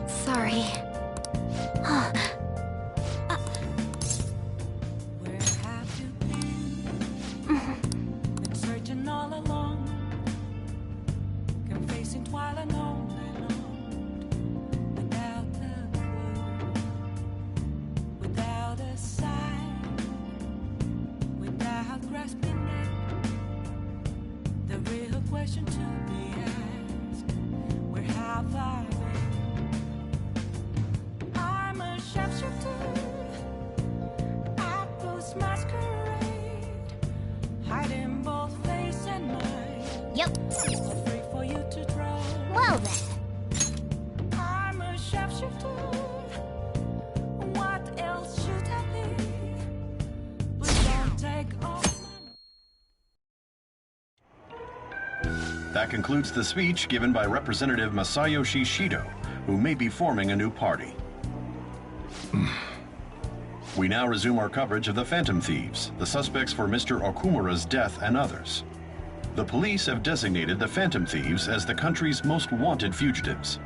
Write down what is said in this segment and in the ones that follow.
Sorry. Where have you been? Been searching all along, confessing while alone, without a clue, without a sign, without grasping it. The real question to be asked: where have I been? I'm a sharpshooter. Masquerade, hiding both face and mind. Yep. Free for you to try. Well then. I'm a sharpshooter. What else should I be? But don't take all That concludes the speech given by Representative Masayoshi Shido, who may be forming a new party. We now resume our coverage of the Phantom Thieves, the suspects for Mr. Okumura's death and others. The police have designated the Phantom Thieves as the country's most wanted fugitives,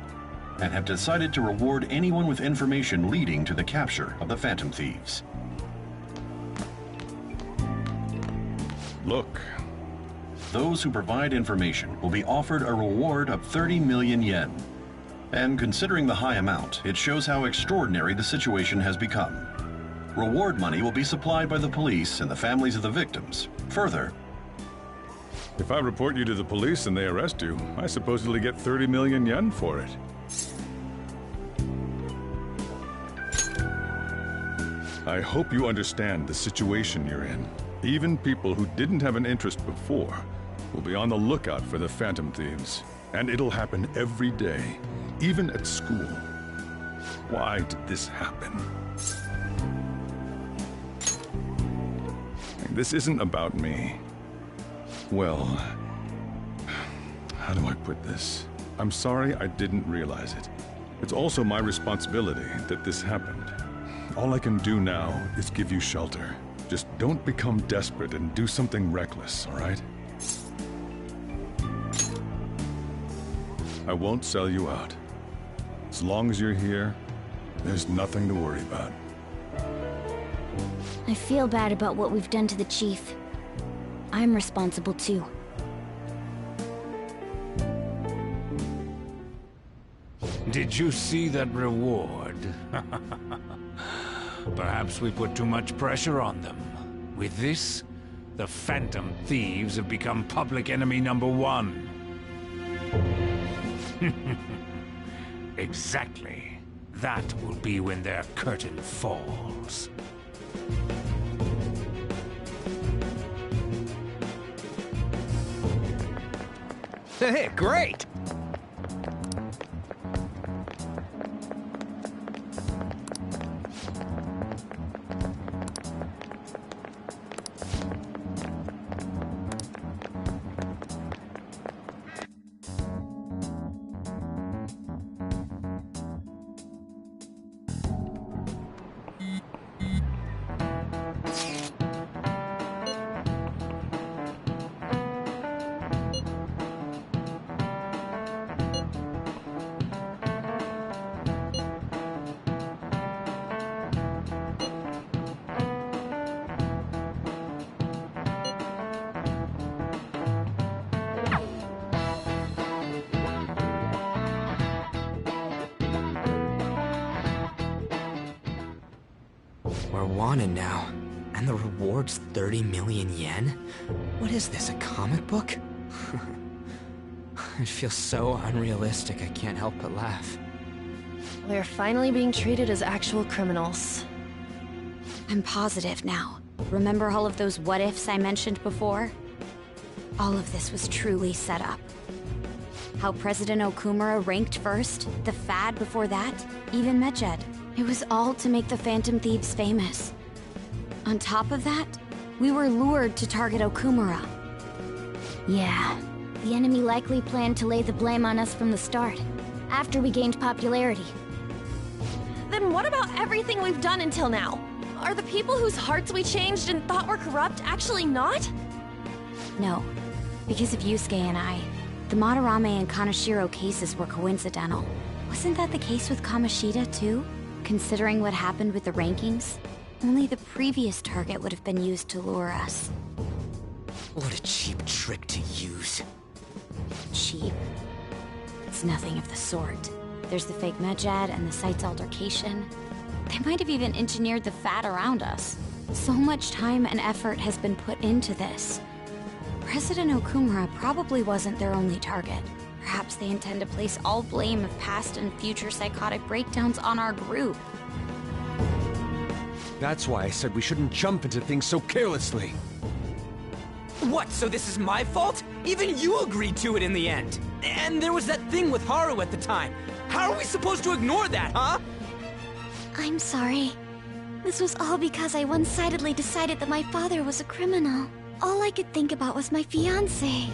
and have decided to reward anyone with information leading to the capture of the Phantom Thieves. Look. Those who provide information will be offered a reward of 30 million yen. And considering the high amount, it shows how extraordinary the situation has become. Reward money will be supplied by the police and the families of the victims. Further, If I report you to the police and they arrest you, I supposedly get 30 million yen for it. I hope you understand the situation you're in. Even people who didn't have an interest before will be on the lookout for the Phantom Thieves. And it'll happen every day, even at school. Why did this happen? This isn't about me. Well, how do I put this? I'm sorry I didn't realize it. It's also my responsibility that this happened. All I can do now is give you shelter. Just don't become desperate and do something reckless, all right? I won't sell you out. As long as you're here, there's nothing to worry about. I feel bad about what we've done to the chief. I'm responsible too. Did you see that reward? Perhaps we put too much pressure on them. With this, the Phantom Thieves have become public enemy #1. Exactly. That will be when their curtain falls. Hey, great! We're wanted now, and the reward's 30 million yen? What is this, a comic book? It feels so unrealistic I can't help but laugh. We're finally being treated as actual criminals. I'm positive now. Remember all of those what-ifs I mentioned before? All of this was truly set up. How President Okumura ranked first, the Fad before that, even Medjed. It was all to make the Phantom Thieves famous. On top of that, we were lured to target Okumura. Yeah, the enemy likely planned to lay the blame on us from the start, after we gained popularity. Then what about everything we've done until now? Are the people whose hearts we changed and thought were corrupt actually not? No, because of Yusuke and I, The Madarame and Kaneshiro cases were coincidental. Wasn't that the case with Kamoshida, too? Considering what happened with the rankings, only the previous target would have been used to lure us. What a cheap trick to use. Cheap? It's nothing of the sort. There's the fake Medjed and the site's altercation. They might have even engineered the fat around us. So much time and effort has been put into this. President Okumura probably wasn't their only target. Perhaps they intend to place all blame of past and future psychotic breakdowns on our group. That's why I said we shouldn't jump into things so carelessly. What, so this is my fault? Even you agreed to it in the end. And there was that thing with Haru at the time. How are we supposed to ignore that, huh? I'm sorry. This was all because I one-sidedly decided that my father was a criminal. All I could think about was my fiancé.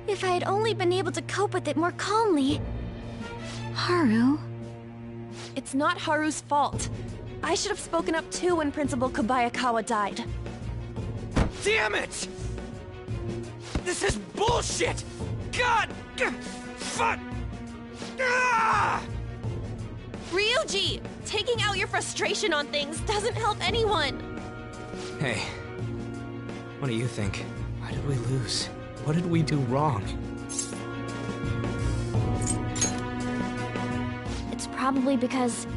If I had only been able to cope with it more calmly. Haru? It's not Haru's fault. I should have spoken up too when Principal Kobayakawa died. Damn it! This is bullshit! God! Fuck! Ah! Ryuji! Taking out your frustration on things doesn't help anyone! Hey, what do you think? Why did we lose? What did we do wrong? It's probably because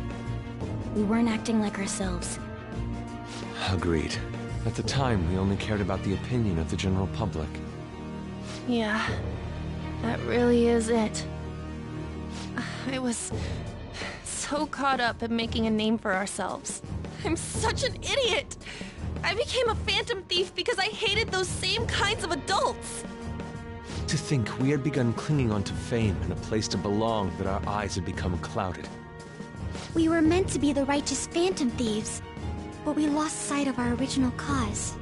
we weren't acting like ourselves. Agreed. At the time, we only cared about the opinion of the general public. Yeah, that really is it. I was so caught up in making a name for ourselves. I'm such an idiot! I became a phantom thief because I hated those same kinds of adults! To think we had begun clinging onto fame and a place to belong, that our eyes had become clouded. We were meant to be the righteous phantom thieves, but we lost sight of our original cause.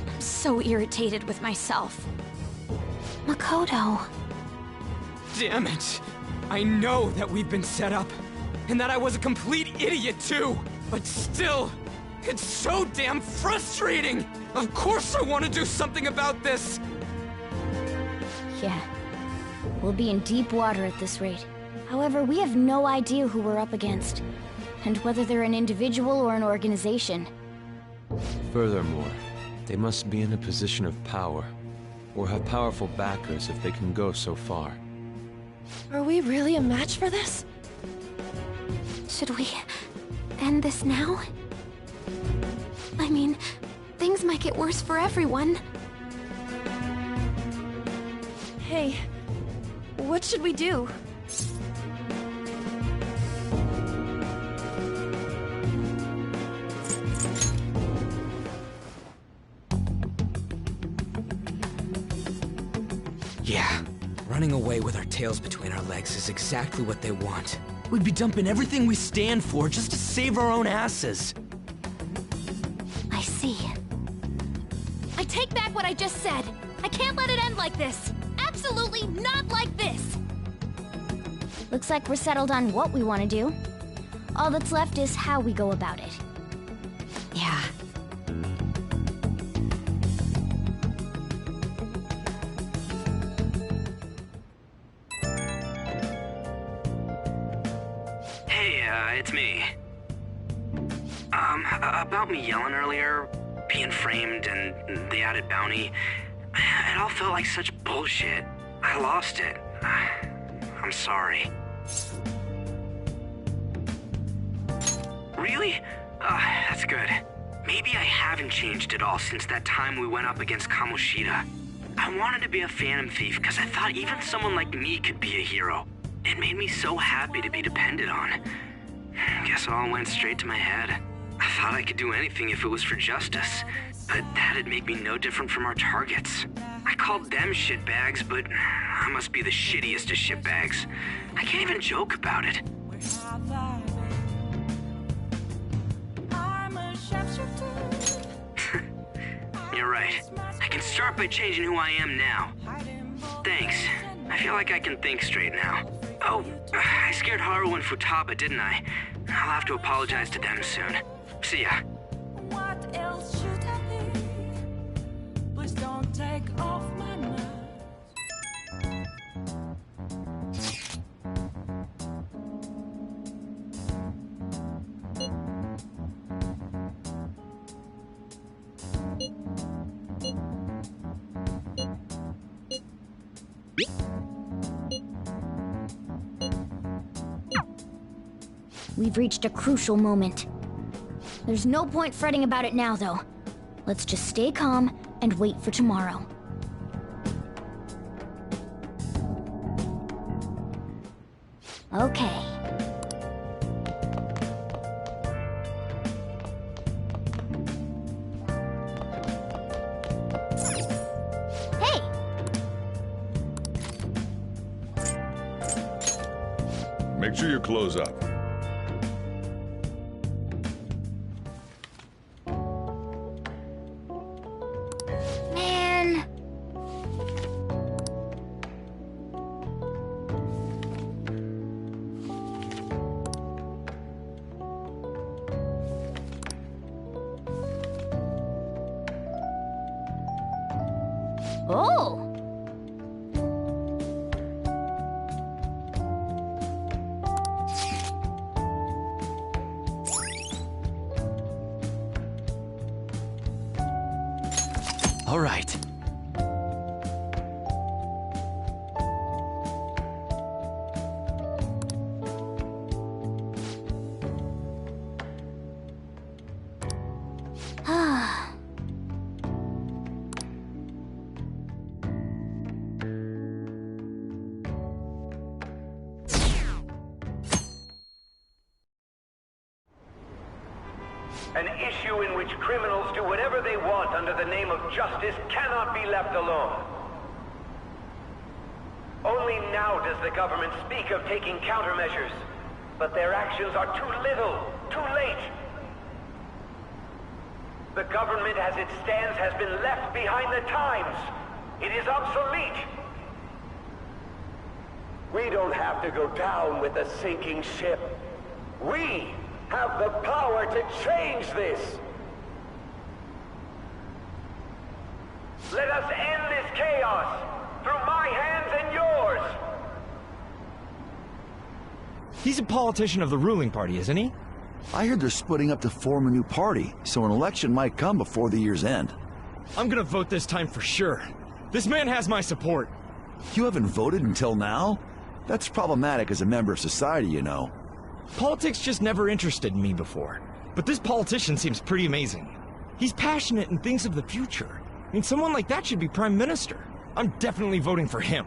I'm so irritated with myself. Makoto. Damn it! I know that we've been set up, and that I was a complete idiot too! But still, it's so damn frustrating! Of course I want to do something about this! Yeah. We'll be in deep water at this rate. However, we have no idea who we're up against, and whether they're an individual or an organization. Furthermore, they must be in a position of power, or have powerful backers if they can go so far. Are we really a match for this? Should we end this now? I mean, things might get worse for everyone. Hey, what should we do? Yeah, running away with our tails between our legs is exactly what they want. We'd be dumping everything we stand for just to save our own asses. I see. I take back what I just said. I can't let it end like this. Absolutely not like this! Looks like we're settled on what we want to do. All that's left is how we go about it. Yeah. Hey, it's me. About me yelling earlier, being framed, and the added bounty, it all felt like such bullshit. I lost it. I'm sorry. Really? That's good. Maybe I haven't changed at all since that time we went up against Kamoshida. I wanted to be a phantom thief because I thought even someone like me could be a hero. It made me so happy to be depended on. Guess it all went straight to my head. I thought I could do anything if it was for justice, but that'd make me no different from our targets. I called them shitbags, but I must be the shittiest of shitbags. I can't even joke about it. I'm a sharpshooter. You're right. I can start by changing who I am now. Thanks. I feel like I can think straight now. Oh, I scared Haru and Futaba, didn't I? I'll have to apologize to them soon. See ya. What else should I be? Please don't take off my mask. We've reached a crucial moment. There's no point fretting about it now, though. Let's just stay calm and wait for tomorrow. Okay. Hey! Make sure your clothes up. Man. Oh! All right. Ah. An issue in which criminals do whatever they want under the name of justice cannot be left alone. Only now does the government speak of taking countermeasures, but their actions are too little, too late. The government as it stands has been left behind the times. It is obsolete. We don't have to go down with a sinking ship. We have the power to change this. Let us end this chaos through my hands and yours. He's a politician of the ruling party, isn't he? I heard they're splitting up to form a new party, so an election might come before the year's end. I'm gonna vote this time for sure. This man has my support. You haven't voted until now? That's problematic as a member of society, you know. Politics just never interested me before. But this politician seems pretty amazing. He's passionate and thinks of the future. I mean, someone like that should be prime minister. I'm definitely voting for him.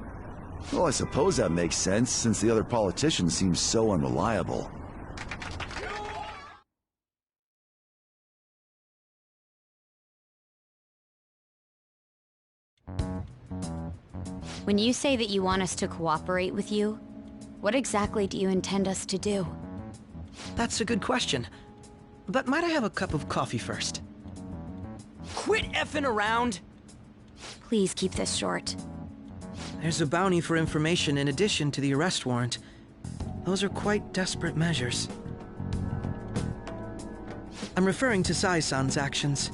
Well, I suppose that makes sense, since the other politicians seem so unreliable. When you say that you want us to cooperate with you, what exactly do you intend us to do? That's a good question. But might I have a cup of coffee first? Quit effing around! Please keep this short. There's a bounty for information in addition to the arrest warrant. Those are quite desperate measures. I'm referring to Sai-san's actions.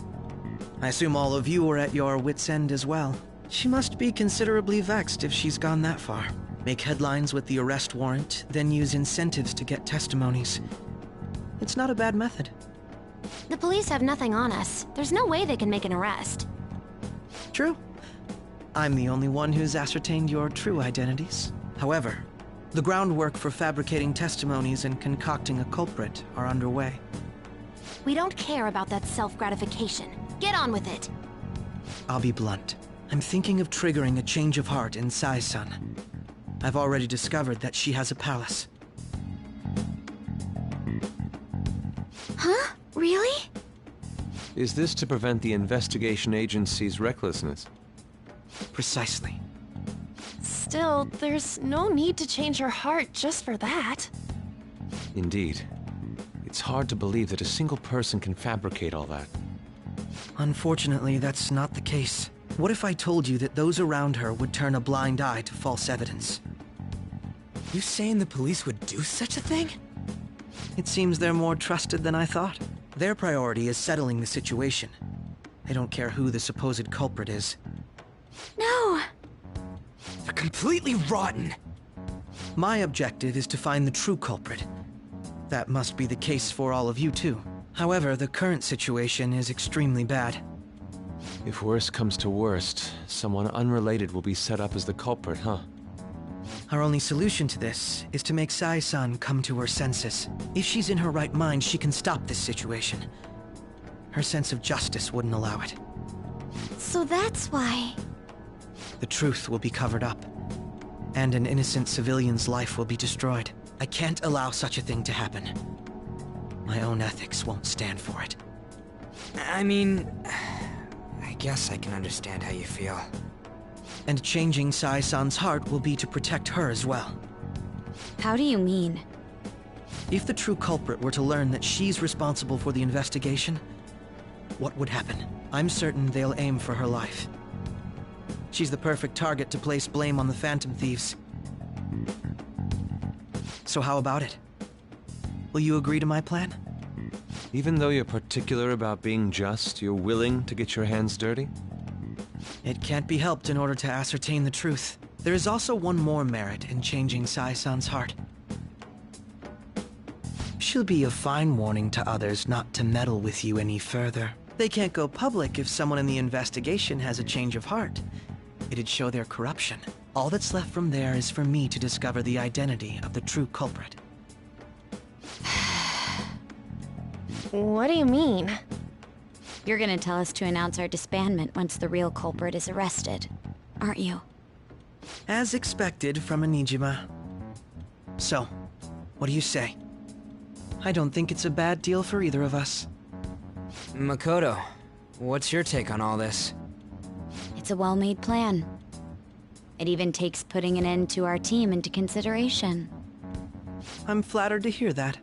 I assume all of you are at your wits' end as well. She must be considerably vexed if she's gone that far. Make headlines with the arrest warrant, then use incentives to get testimonies. It's not a bad method. The police have nothing on us. There's no way they can make an arrest. True. I'm the only one who's ascertained your true identities. However, the groundwork for fabricating testimonies and concocting a culprit are underway. We don't care about that self-gratification. Get on with it. I'll be blunt. I'm thinking of triggering a change of heart in Sai-san. I've already discovered that she has a palace. Huh? Really? Is this to prevent the investigation agency's recklessness? Precisely. Still, there's no need to change her heart just for that. Indeed. It's hard to believe that a single person can fabricate all that. Unfortunately, that's not the case. What if I told you that those around her would turn a blind eye to false evidence? You saying the police would do such a thing? It seems they're more trusted than I thought. Their priority is settling the situation. They don't care who the supposed culprit is. No! They're completely rotten! My objective is to find the true culprit. That must be the case for all of you too. However, the current situation is extremely bad. If worst comes to worst, someone unrelated will be set up as the culprit, huh? Our only solution to this is to make Sai-san come to her senses. If she's in her right mind, she can stop this situation. Her sense of justice wouldn't allow it. So that's why. The truth will be covered up, and an innocent civilian's life will be destroyed. I can't allow such a thing to happen. My own ethics won't stand for it. I mean, I guess I can understand how you feel. And changing Sai-san's heart will be to protect her as well. How do you mean? If the true culprit were to learn that she's responsible for the investigation, what would happen? I'm certain they'll aim for her life. She's the perfect target to place blame on the Phantom Thieves. So how about it? Will you agree to my plan? Even though you're particular about being just, you're willing to get your hands dirty? It can't be helped in order to ascertain the truth. There is also one more merit in changing Sai-san's heart. She'll be a fine warning to others not to meddle with you any further. They can't go public if someone in the investigation has a change of heart. It'd show their corruption. All that's left from there is for me to discover the identity of the true culprit. What do you mean? You're gonna tell us to announce our disbandment once the real culprit is arrested, aren't you? As expected from a Nijima. So, what do you say? I don't think it's a bad deal for either of us. Makoto, what's your take on all this? It's a well-made plan. It even takes putting an end to our team into consideration. I'm flattered to hear that.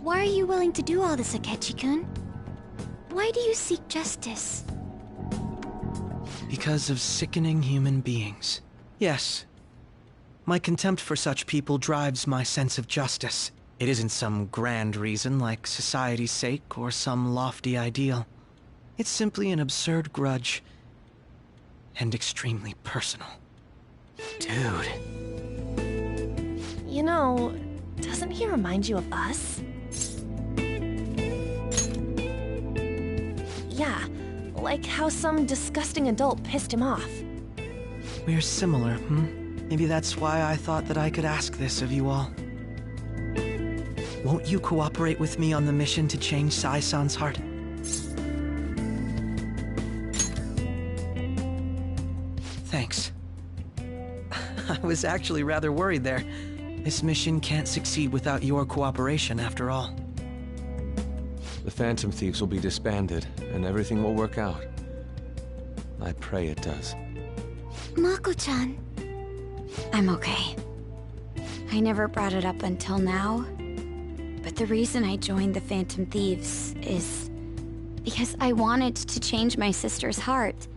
Why are you willing to do all this, Akechi-kun? Why do you seek justice? Because of sickening human beings. Yes. My contempt for such people drives my sense of justice. It isn't some grand reason like society's sake or some lofty ideal. It's simply an absurd grudge. And extremely personal. Dude. You know, doesn't he remind you of us? Yeah, like how some disgusting adult pissed him off. We're similar, Maybe that's why I thought that I could ask this of you all. Won't you cooperate with me on the mission to change Sai-san's heart? Thanks. I was actually rather worried there. This mission can't succeed without your cooperation, after all. The Phantom Thieves will be disbanded, and everything will work out. I pray it does. Mako-chan. I'm okay. I never brought it up until now, but the reason I joined the Phantom Thieves is because I wanted to change my sister's heart.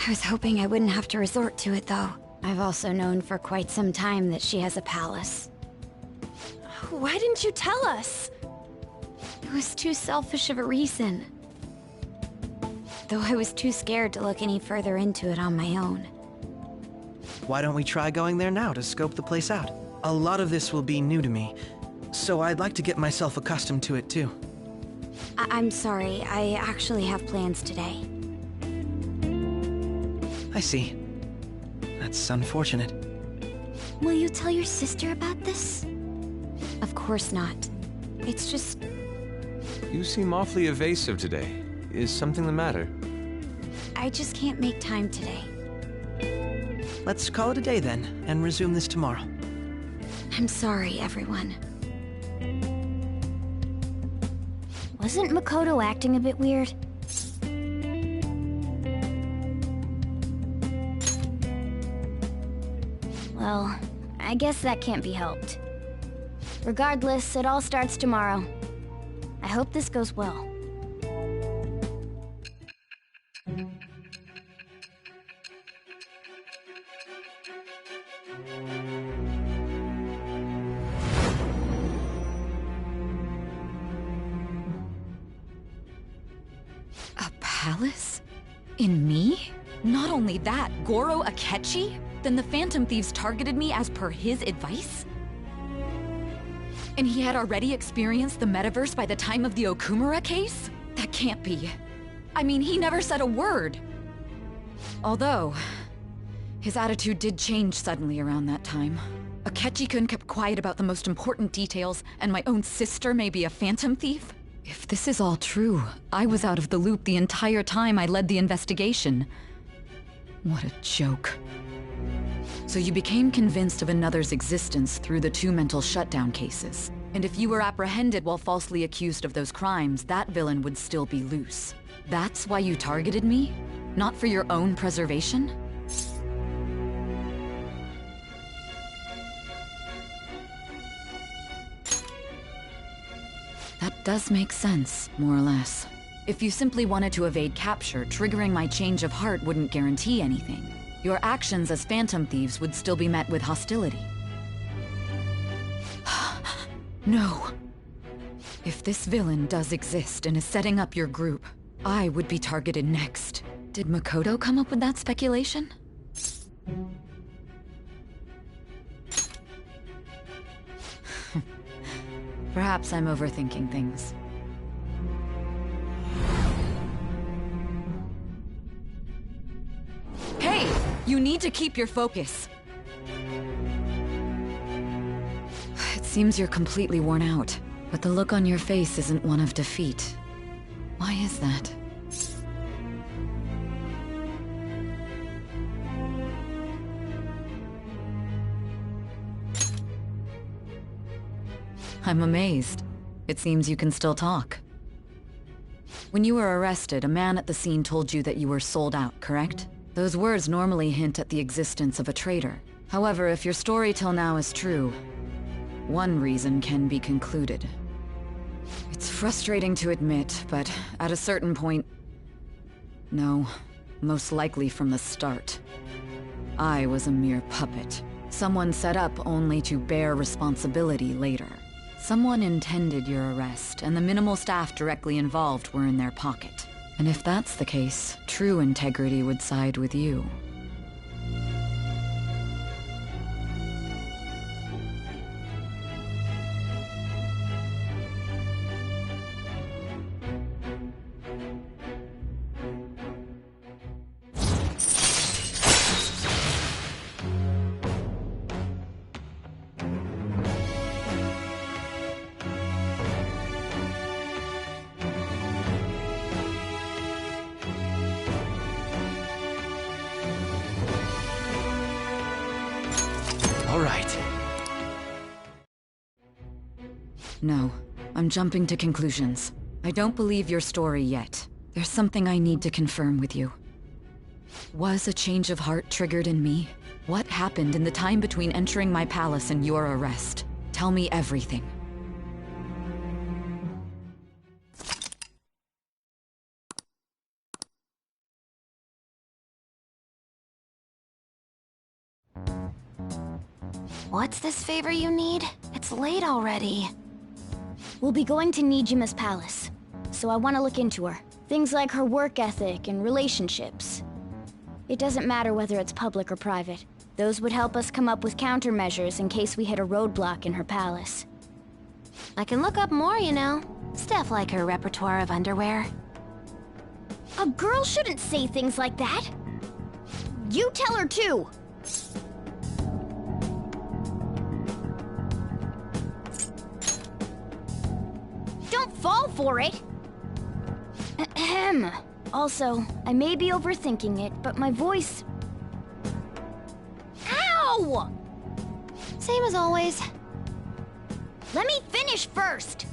I was hoping I wouldn't have to resort to it, though. I've also known for quite some time that she has a palace. Why didn't you tell us? It was too selfish of a reason. Though I was too scared to look any further into it on my own. Why don't we try going there now to scope the place out? A lot of this will be new to me, so I'd like to get myself accustomed to it too. I'm sorry, I actually have plans today. I see. That's unfortunate. Will you tell your sister about this? Of course not. It's just... You seem awfully evasive today. Is something the matter? I just can't make time today. Let's call it a day then, and resume this tomorrow. I'm sorry, everyone. Wasn't Makoto acting a bit weird? Well, I guess that can't be helped. Regardless, it all starts tomorrow. I hope this goes well. A palace? In me? Not only that, Goro Akechi? Then the Phantom Thieves targeted me as per his advice? And he had already experienced the metaverse by the time of the Okumura case? That can't be. I mean, he never said a word. Although, His attitude did change suddenly around that time. Akechi-kun kept quiet about the most important details, and my own sister may be a phantom thief? If this is all true, I was out of the loop the entire time I led the investigation. What a joke. So you became convinced of another's existence through the 2 mental shutdown cases. And if you were apprehended while falsely accused of those crimes, that villain would still be loose. That's why you targeted me? Not for your own preservation? That does make sense, more or less. If you simply wanted to evade capture, triggering my change of heart wouldn't guarantee anything. Your actions as phantom thieves would still be met with hostility. No. If this villain does exist and is setting up your group, I would be targeted next. Did Makoto come up with that speculation? Perhaps I'm overthinking things. Hey! You need to keep your focus. It seems you're completely worn out, but the look on your face isn't one of defeat. Why is that? I'm amazed. It seems you can still talk. When you were arrested, a man at the scene told you that you were sold out, correct? Those words normally hint at the existence of a traitor. However, if your story till now is true, one reason can be concluded. It's frustrating to admit, but at a certain point... No, most likely from the start. I was a mere puppet. Someone set up only to bear responsibility later. Someone intended your arrest, and the minimal staff directly involved were in their pocket. And if that's the case, true integrity would side with you. All right. No, I'm jumping to conclusions. I don't believe your story yet. There's something I need to confirm with you. Was a change of heart triggered in me? What happened in the time between entering my palace and your arrest? Tell me everything. What's this favor you need? It's late already. We'll be going to Nijima's palace, so I want to look into her. Things like her work ethic and relationships. It doesn't matter whether it's public or private. Those would help us come up with countermeasures in case we hit a roadblock in her palace. I can look up more, you know. Stuff like her repertoire of underwear. A girl shouldn't say things like that. You tell her too. Don't fall for it! Ahem. Also, I may be overthinking it, but my voice... Ow! Same as always. Let me finish first!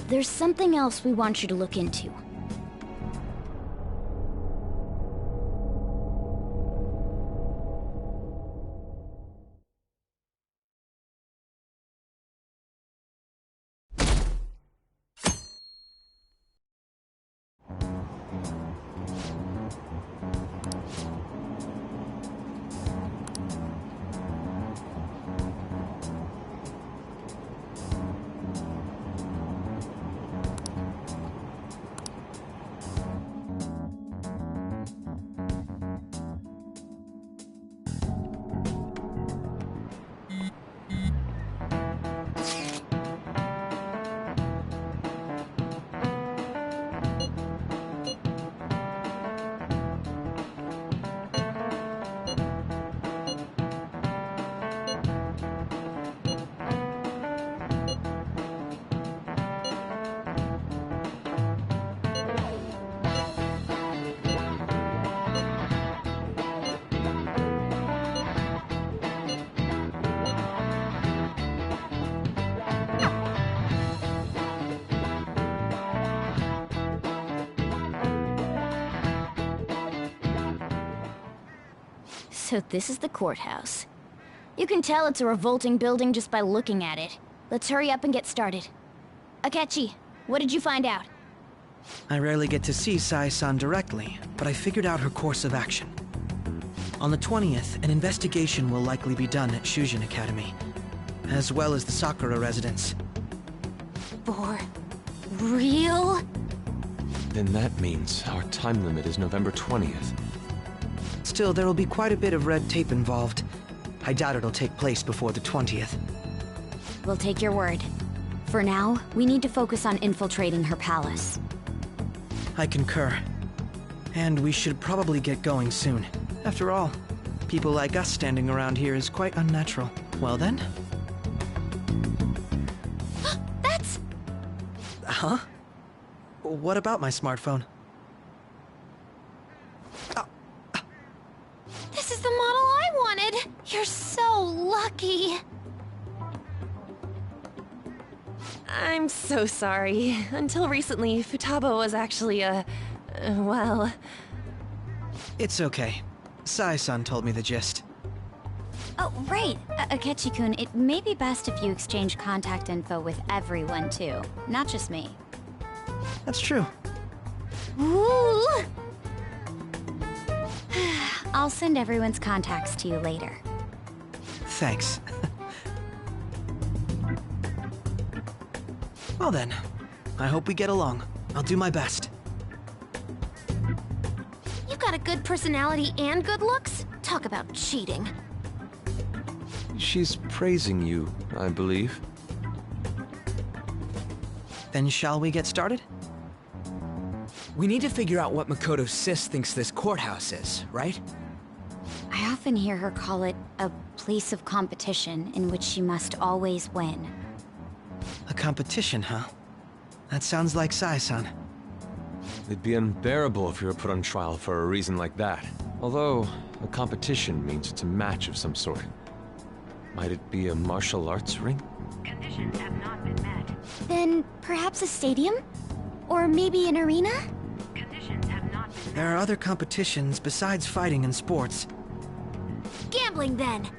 There's something else we want you to look into. So this is the courthouse. You can tell it's a revolting building just by looking at it. Let's hurry up and get started. Akechi, what did you find out? I rarely get to see Sai-san directly, but I figured out her course of action. On the 20th, an investigation will likely be done at Shujin Academy, as well as the Sakura residence. For real? Then that means our time limit is November 20th. Still, there will be quite a bit of red tape involved. I doubt it'll take place before the 20th. We'll take your word. For now, we need to focus on infiltrating her palace. I concur. And we should probably get going soon. After all, people like us standing around here is quite unnatural. Well then? That's... Huh? What about my smartphone? This is the model I wanted! You're so lucky! I'm so sorry. Until recently, Futaba was actually well... It's okay. Sai-san told me the gist. Oh, right. Akechi-kun, it may be best if you exchange contact info with everyone, too. Not just me. That's true. Ooh! I'll send everyone's contacts to you later. Thanks. Well then, I hope we get along. I'll do my best. You've got a good personality and good looks? Talk about cheating. She's praising you, I believe. Then shall we get started? We need to figure out what Makoto Sis thinks this courthouse is, right? I often hear her call it a place of competition in which she must always win. A competition, huh? That sounds like Sai-san. It'd be unbearable if you were put on trial for a reason like that. Although, a competition means it's a match of some sort. Might it be a martial arts ring? Conditions have not been met. Then perhaps a stadium? Or maybe an arena? Conditions have not been met. There are other competitions besides fighting and sports. Gambling, then!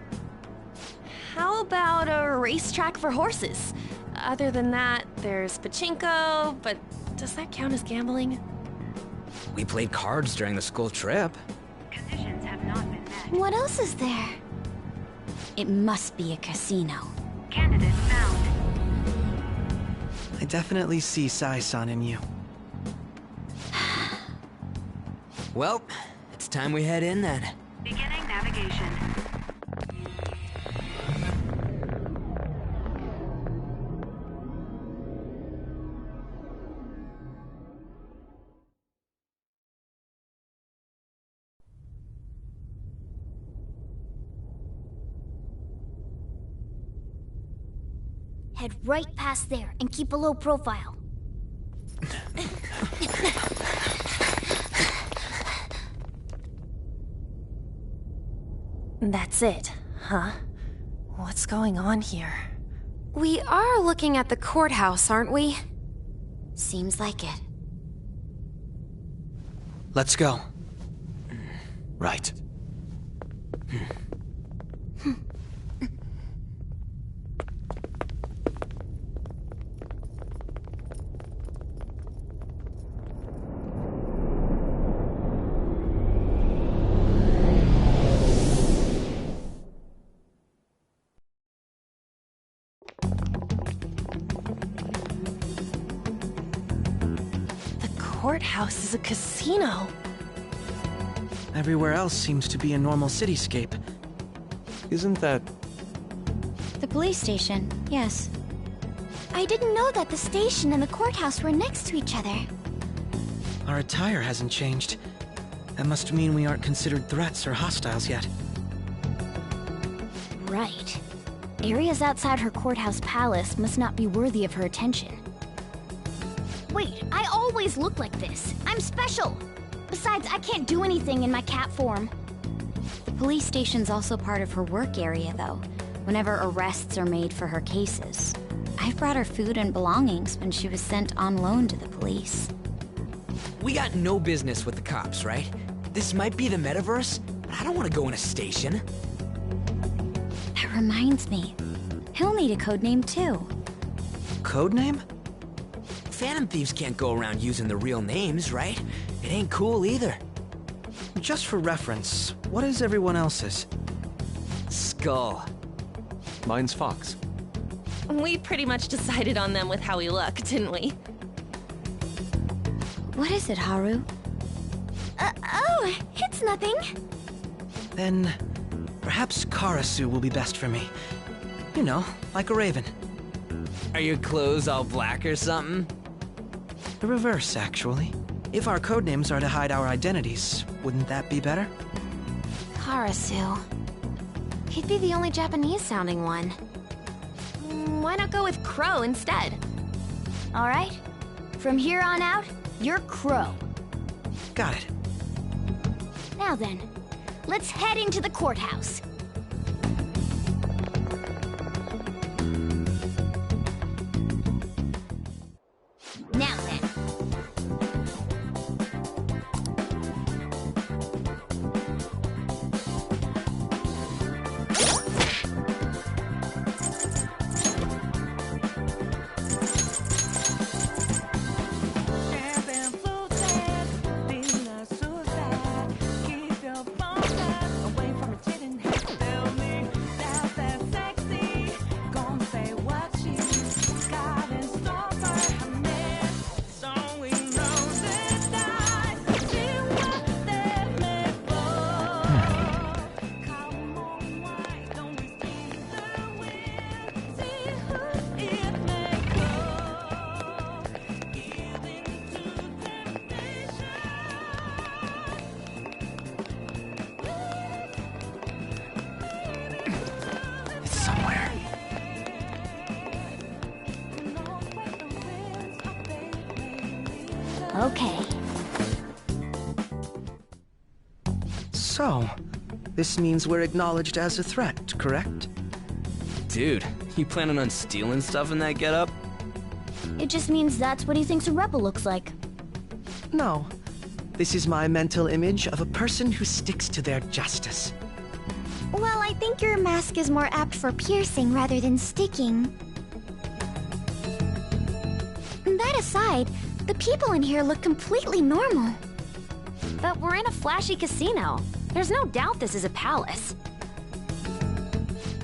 How about a racetrack for horses? Other than that, there's pachinko, but does that count as gambling? We played cards during the school trip. Conditions have not been met. What else is there? It must be a casino. Candidate found. I definitely see Sai-san in you. Well, it's time we head in then. Beginning navigation. Head right past there and keep a low profile. That's it, huh? What's going on here? We are looking at the courthouse, aren't we? Seems like it. Let's go. Right. Courthouse is a casino. Everywhere else seems to be a normal cityscape. Isn't that... The police station, yes. I didn't know that the station and the courthouse were next to each other. Our attire hasn't changed. That must mean we aren't considered threats or hostiles yet. Right. Areas outside her courthouse palace must not be worthy of her attention. Wait, I always look like this. I'm special! Besides, I can't do anything in my cat form. The police station's also part of her work area, though, whenever arrests are made for her cases. I've brought her food and belongings when she was sent on loan to the police. We got no business with the cops, right? This might be the metaverse, but I don't want to go in a station. That reminds me. He'll need a code name too. Code name? Phantom Thieves can't go around using the real names, right? It ain't cool either. Just for reference, what is everyone else's? Skull. Mine's Fox. We pretty much decided on them with how we look, didn't we? What is it, Haru? Oh, it's nothing. Then perhaps Karasu will be best for me. You know, like a raven. Are your clothes all black or something? The reverse, actually. If our codenames are to hide our identities, wouldn't that be better? Karasu. He'd be the only Japanese-sounding one. Why not go with Crow instead? All right. From here on out, you're Crow. Got it. Now then, let's head into the courthouse. Now then. Okay. So, this means we're acknowledged as a threat, correct? Dude, you planning on stealing stuff in that getup? It just means that's what he thinks a rebel looks like. No. This is my mental image of a person who sticks to their justice. Well, I think your mask is more apt for piercing rather than sticking. That aside, the people in here look completely normal. But we're in a flashy casino. There's no doubt this is a palace.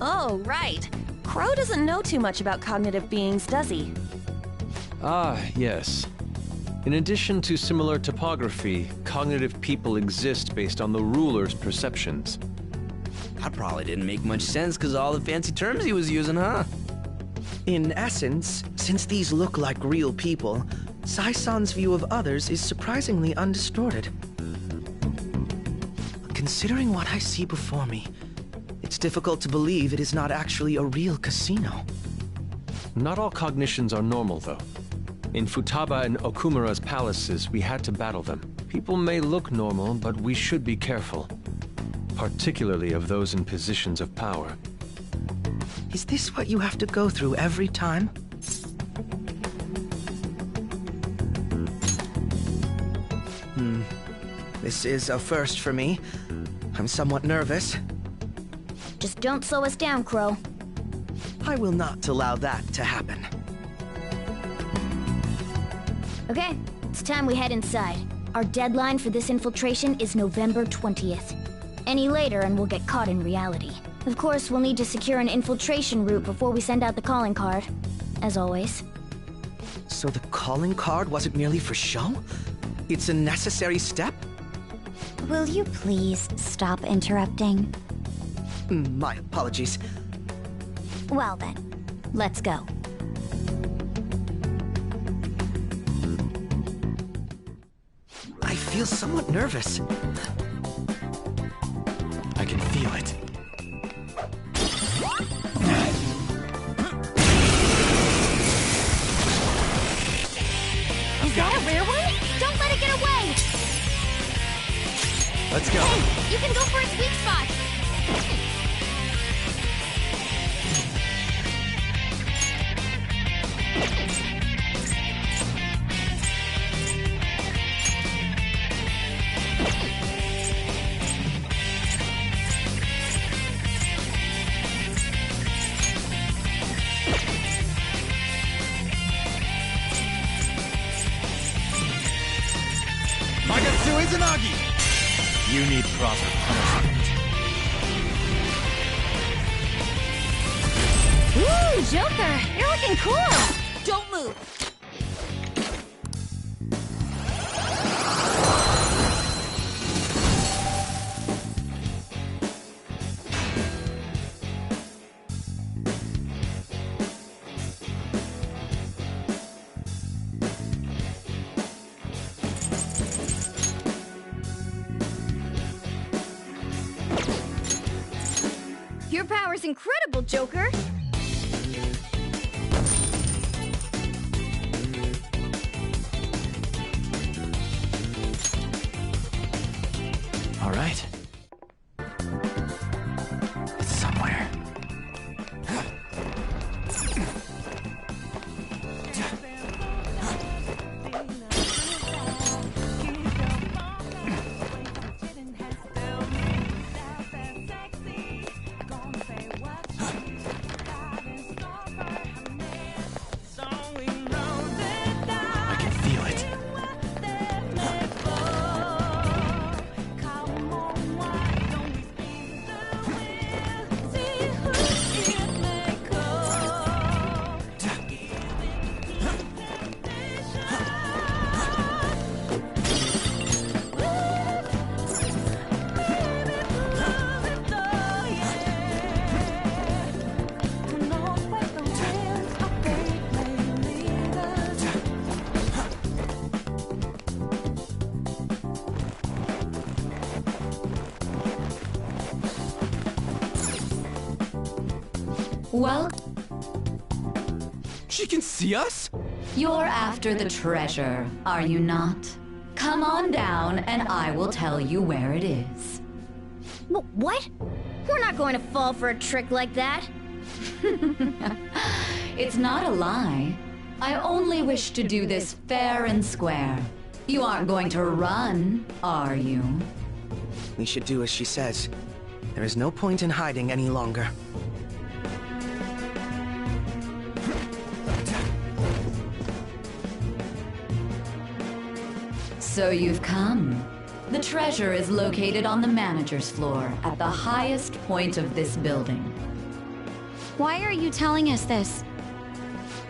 Oh, right. Crow doesn't know too much about cognitive beings, does he? Ah, yes. In addition to similar topography, cognitive people exist based on the ruler's perceptions. That probably didn't make much sense because of all the fancy terms he was using, huh? In essence, since these look like real people, Sai-san's view of others is surprisingly undistorted. Considering what I see before me, it's difficult to believe it is not actually a real casino. Not all cognitions are normal, though. In Futaba and Okumura's palaces, we had to battle them. People may look normal, but we should be careful. Particularly of those in positions of power. Is this what you have to go through every time? This is a first for me. I'm somewhat nervous. Just don't slow us down, Crow. I will not allow that to happen. Okay, it's time we head inside. Our deadline for this infiltration is November 20th. Any later and we'll get caught in reality. Of course, we'll need to secure an infiltration route before we send out the calling card. As always. So the calling card wasn't merely for show? It's a necessary step? Will you please stop interrupting? My apologies. Well then, let's go. I feel somewhat nervous. I can feel it. Is that a rare one? Don't let it get away! Let's go. Hey, you can go for its weak spot! You need proper punishment. Ooh, Joker! You're looking cool! Don't move! Your power's incredible, Joker! All right. It's somewhere. I can feel it. Well, She can see us? you're after the treasure, are you not? Come on down and I will tell you where it is. What? We're not going to fall for a trick like that. It's not a lie. I only wish to do this fair and square. You aren't going to run, are you? We should do as she says. There is no point in hiding any longer. So you've come. The treasure is located on the manager's floor at the highest point of this building. Why are you telling us this?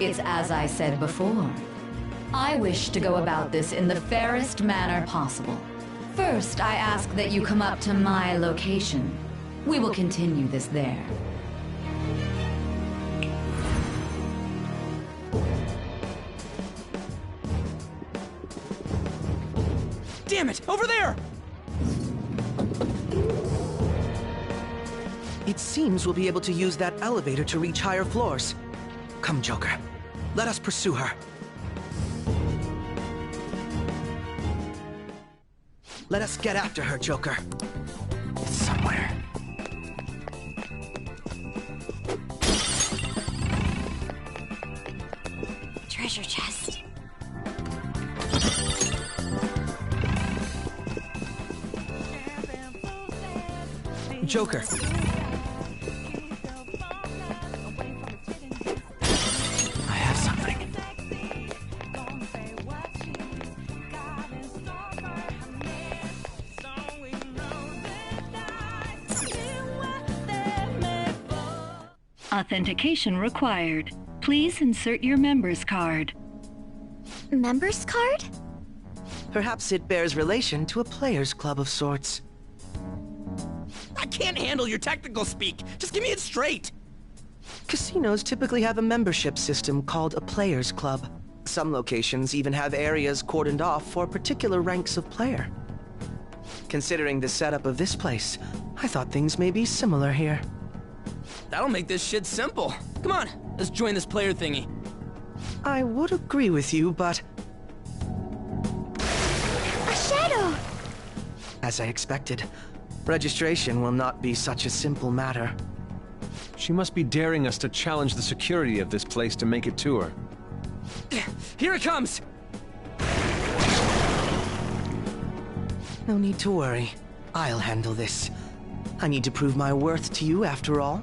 It's as I said before. I wish to go about this in the fairest manner possible. First, I ask that you come up to my location. We will continue this there. Damn it! Over there! It seems we'll be able to use that elevator to reach higher floors. Come, Joker. Let us pursue her. Let us get after her, Joker. It's somewhere. Treasure chest. Joker. I have something. Authentication required. Please insert your member's card. Member's card? Perhaps it bears relation to a player's club of sorts. I can't handle your technical speak. Just give me it straight. Casinos typically have a membership system called a player's club. Some locations even have areas cordoned off for particular ranks of player. Considering the setup of this place, I thought things may be similar here. That'll make this shit simple. Come on, let's join this player thingy. I would agree with you, but... A shadow! As I expected, registration will not be such a simple matter. She must be daring us to challenge the security of this place to make it to her. Here it comes! No need to worry. I'll handle this. I need to prove my worth to you after all.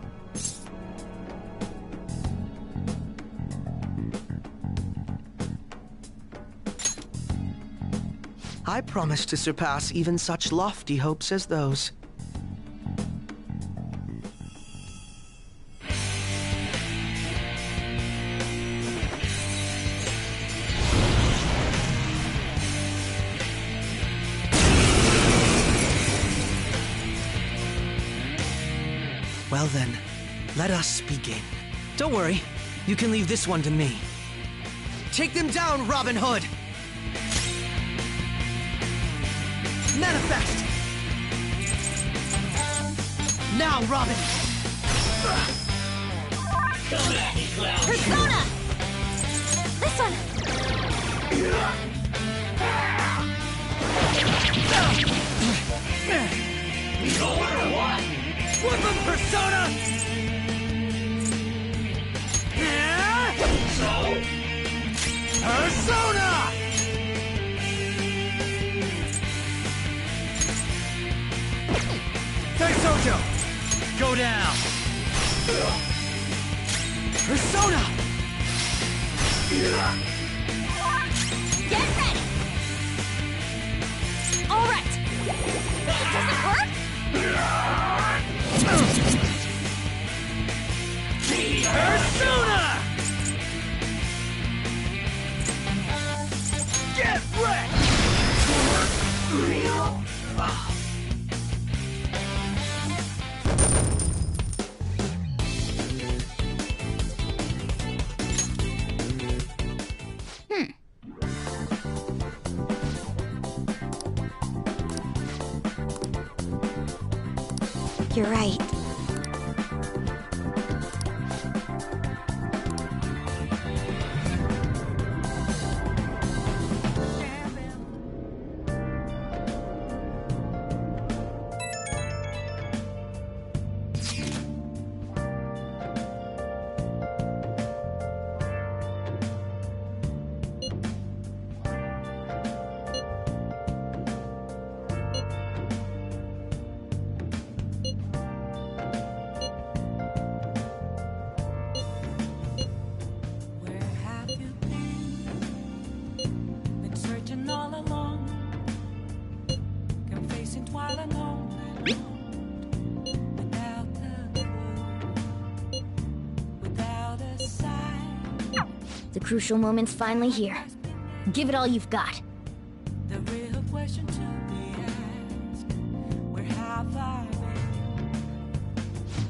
I promise to surpass even such lofty hopes as those. Well then, let us begin. Don't worry, you can leave this one to me. Take them down, Robin Hood! Manifest! Now, Robin! Persona! This one! Whip him, Persona! Persona! Daisojo! Go down! Persona! Get ready! All right! Does it work? Persona! Get wrecked! You're right. The crucial moment's finally here. Give it all you've got. The real question to be asked, where have I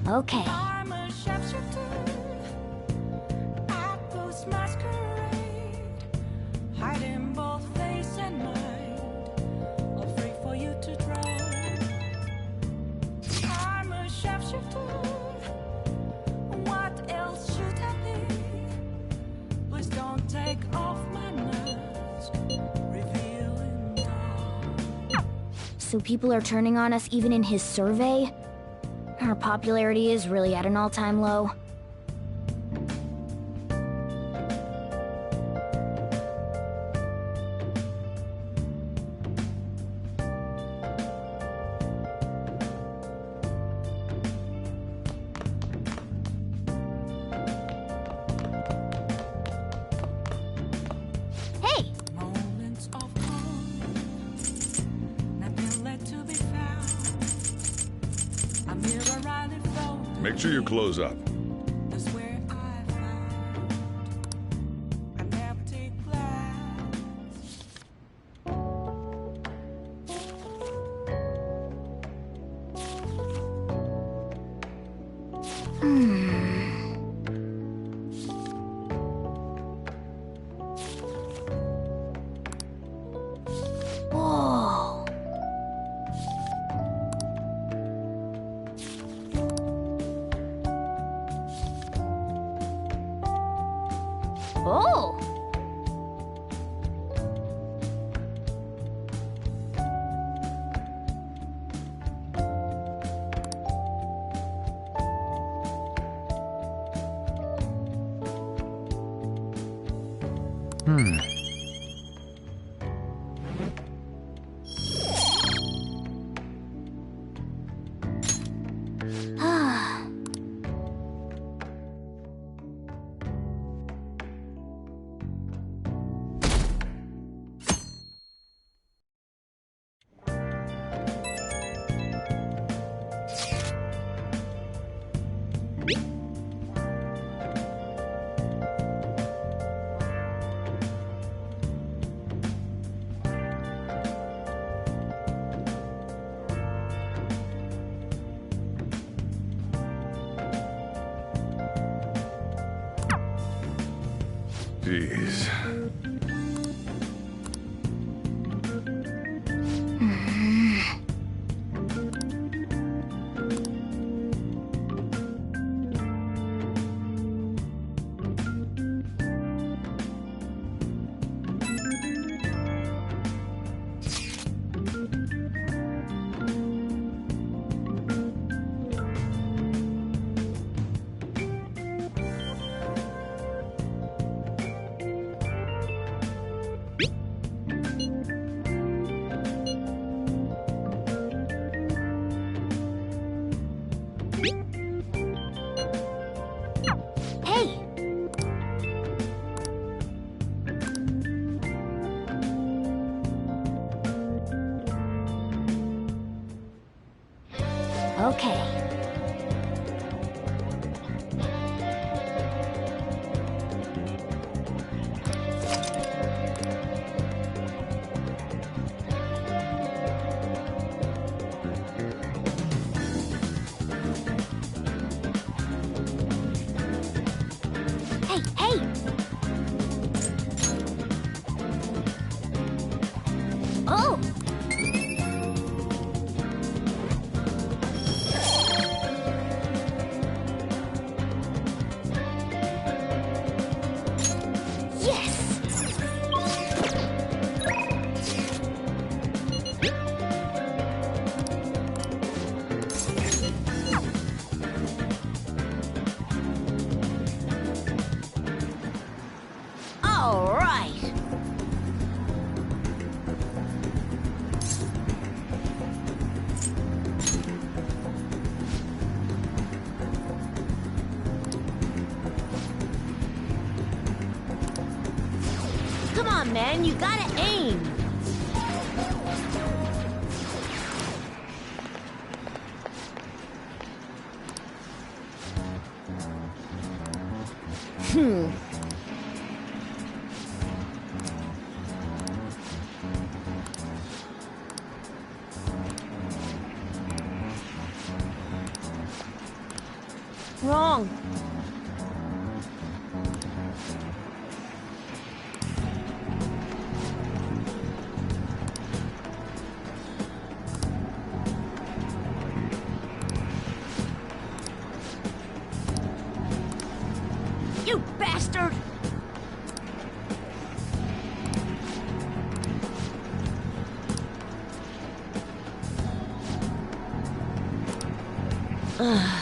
been? Okay. I'm a sharpshooter, outpost masquerade, hiding both face and mind, all free for you to draw. I'm a sharpshooter, what else should I be? Please don't take off my mask, revealing dawn. So people are turning on us even in his survey? Our popularity is really at an all-time low. Hey! Moments of calm, nothing left to be found. A mirror rightly folded. Make sure you close up. That's where I found an empty glass. Whoa. Oh! Hmm. Please. Okay. Hey, hey! Oh! All right. Come on, man, you gotta aim. Wrong. You bastard! Ugh.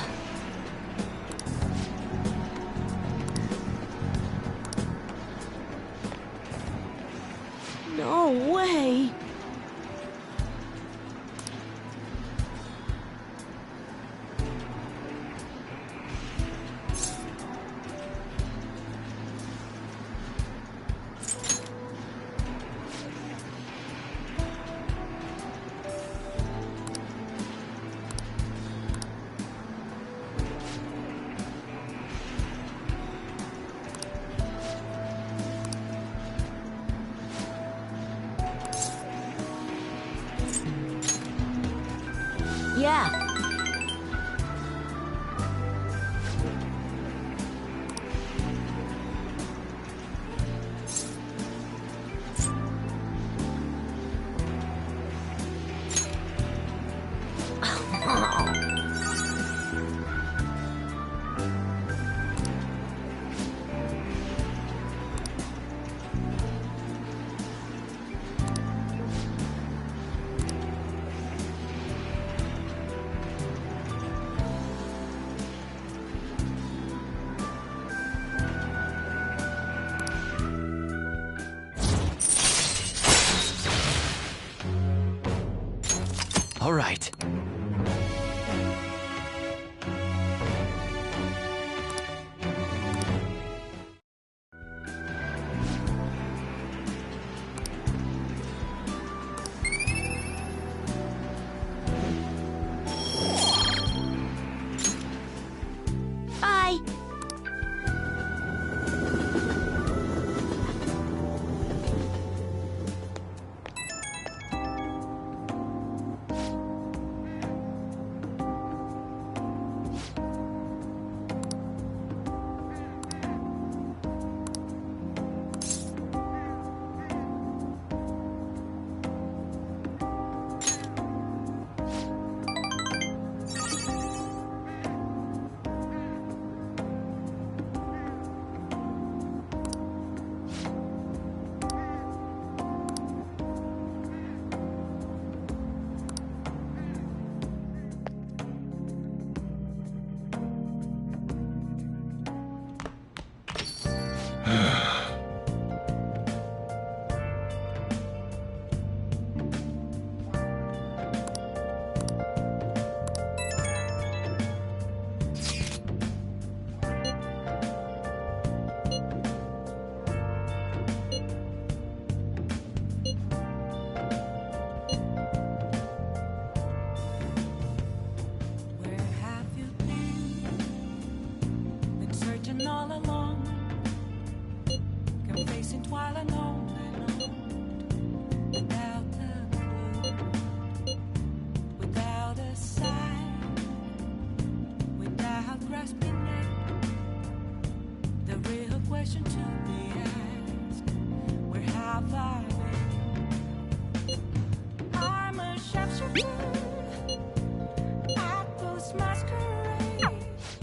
No way! Yeah.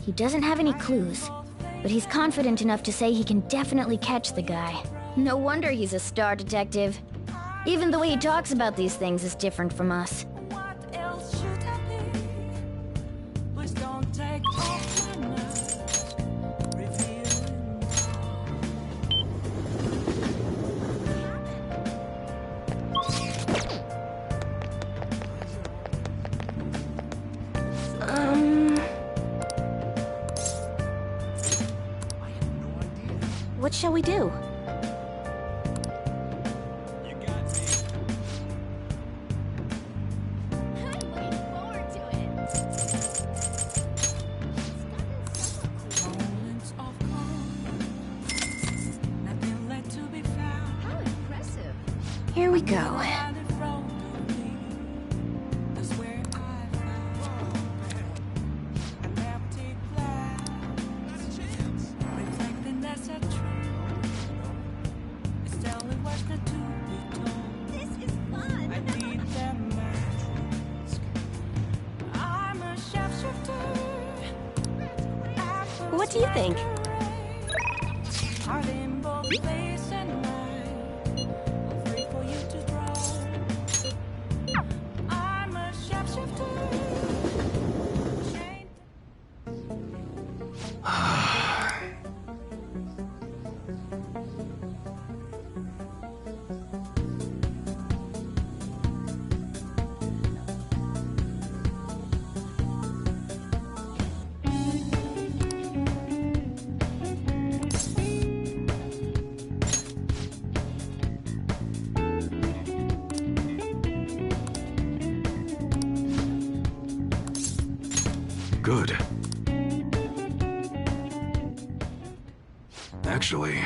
He doesn't have any clues, but he's confident enough to say he can definitely catch the guy. No wonder he's a star detective. Even the way he talks about these things is different from us. What else should I be? Please don't take off my mask, revealing What shall we do? moments of calm. Nothing left to be found. How impressive. Here we go. Right in front of me. That's where I found an empty glass, reflecting that's a truth. It's telling what's not to be told. This is fun. I need that mask. I'm a shapeshifter. What do you think? Heart in both face and mind. I'm free for you to draw. I'm a shapeshifter. Chained Good. Actually...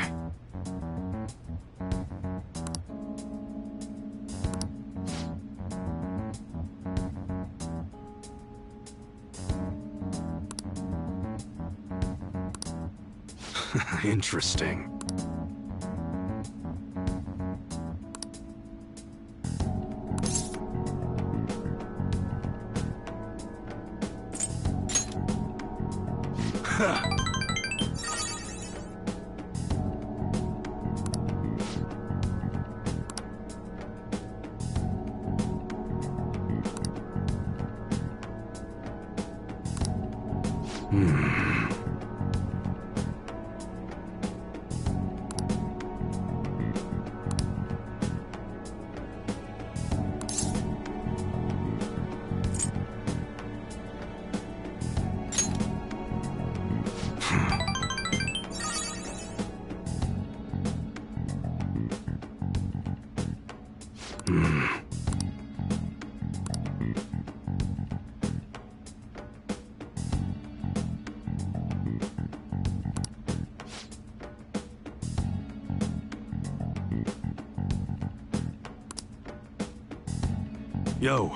Interesting. Yo.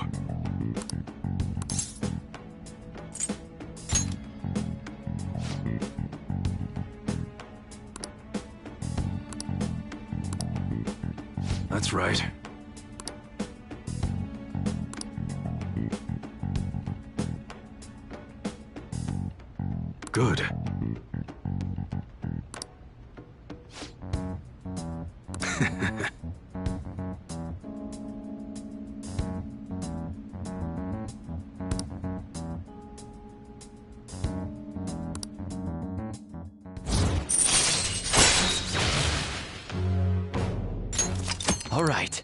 That's right. Good. All right.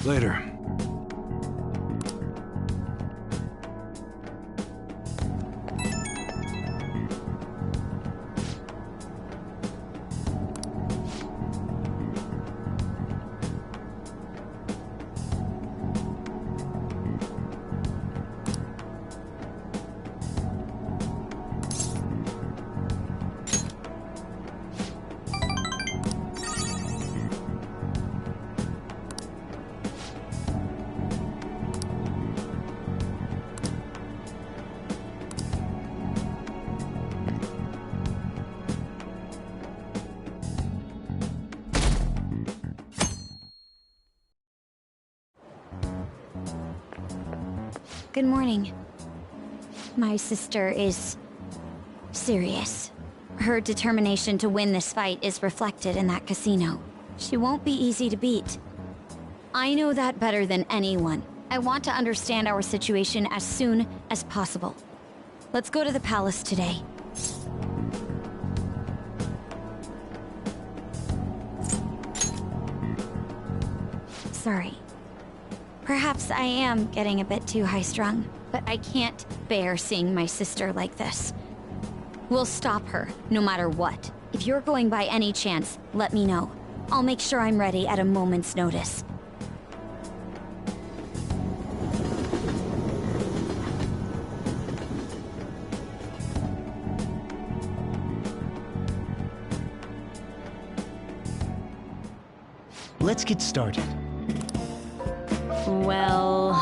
Later. Good morning. My sister is serious. Her determination to win this fight is reflected in that casino. She won't be easy to beat. I know that better than anyone. I want to understand our situation as soon as possible. Let's go to the palace today. Sorry. Perhaps I am getting a bit too high-strung, but I can't bear seeing my sister like this. We'll stop her, no matter what. If you're going by any chance, let me know. I'll make sure I'm ready at a moment's notice. Let's get started. Well...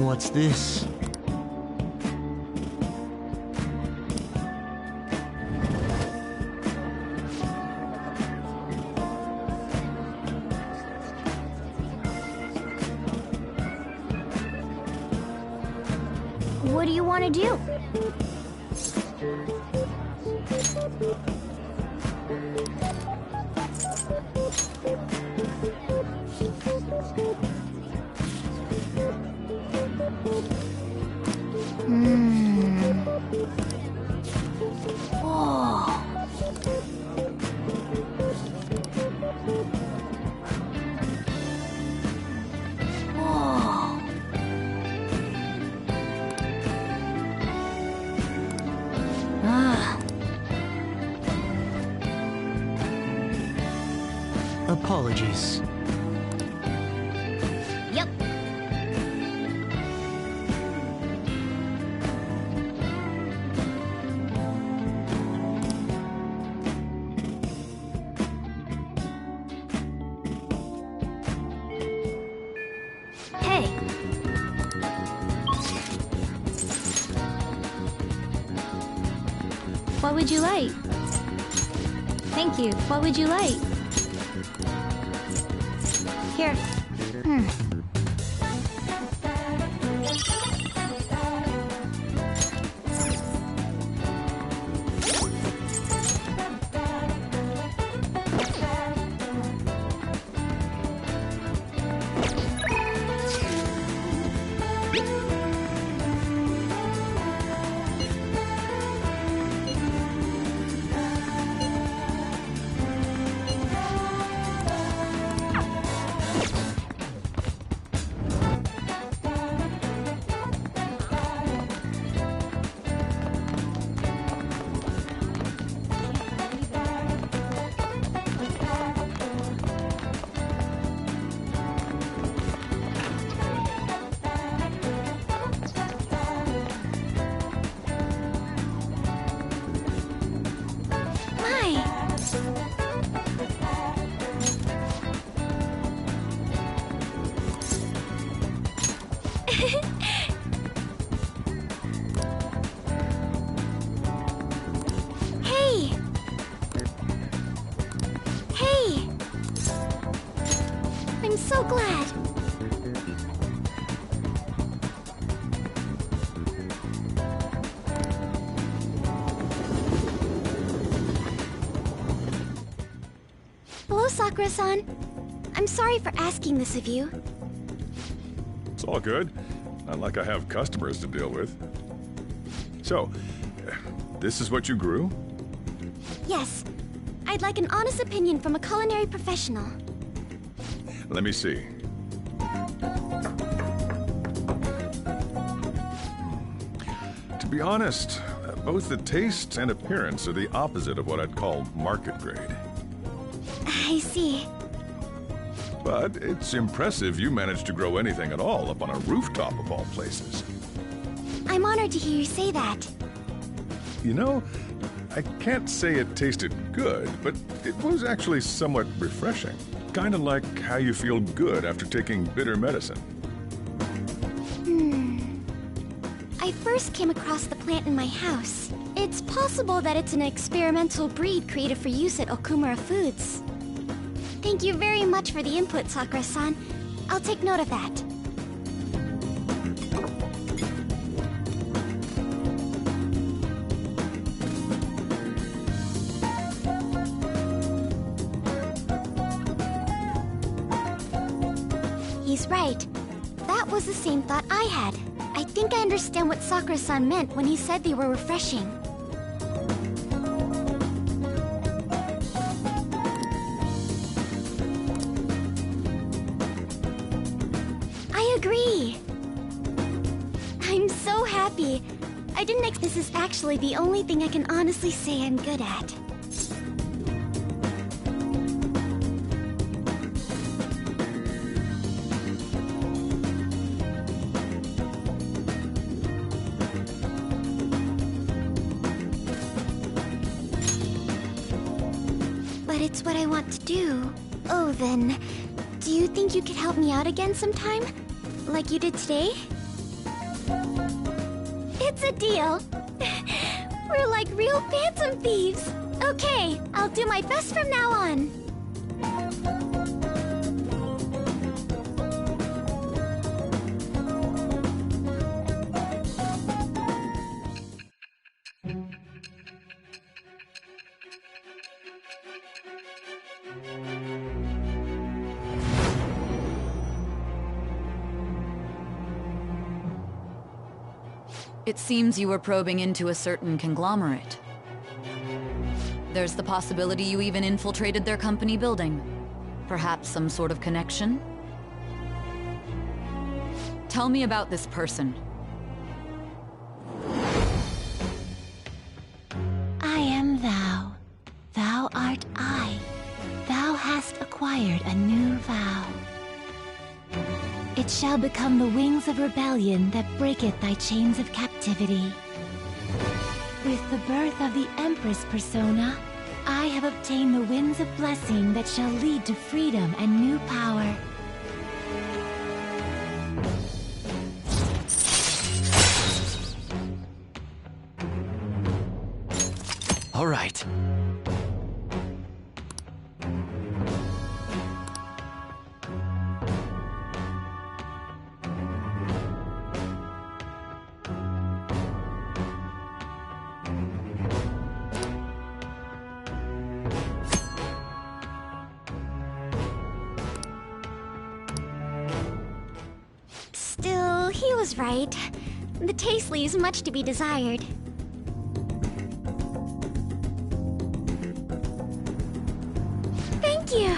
What's this? What do you want to do? Whoa. Whoa. Apologies. Yep. Hey. What would you like? Thank you. What would you like? Here. Hey! Hey! I'm so glad. Hello, Sakura-san. I'm sorry for asking this of you. It's all good. Not like I have customers to deal with. So, this is what you grew? Yes. I'd like an honest opinion from a culinary professional. Let me see. To be honest, both the taste and appearance are the opposite of what I'd call market grade. I see. But it's impressive you managed to grow anything at all up on a rooftop of all places. I'm honored to hear you say that. You know, I can't say it tasted good, but it was actually somewhat refreshing. Kind of like how you feel good after taking bitter medicine. I first came across the plant in my house. It's possible that it's an experimental breed created for use at Okumura Foods. Thank you very much for the input, Sakura-san. I'll take note of that. He's right. That was the same thought I had. I think I understand what Sakura-san meant when he said they were refreshing. I agree. I'm so happy. I didn't expect this is actually the only thing I can honestly say I'm good at. But it's what I want to do. Oh, then, do you think you could help me out again sometime? Like you did today? It's a deal. We're like real Phantom Thieves. Okay, I'll do my best from now on. It seems you were probing into a certain conglomerate. There's the possibility you even infiltrated their company building. Perhaps some sort of connection? Tell me about this person. I am thou. Thou art I. Thou hast acquired a new vow. It shall become the wings of rebellion that breaketh thy chains of captivity. With the birth of the Empress persona, I have obtained the winds of blessing that shall lead to freedom and new power. All right. Still, he was right. The taste leaves much to be desired. Thank you!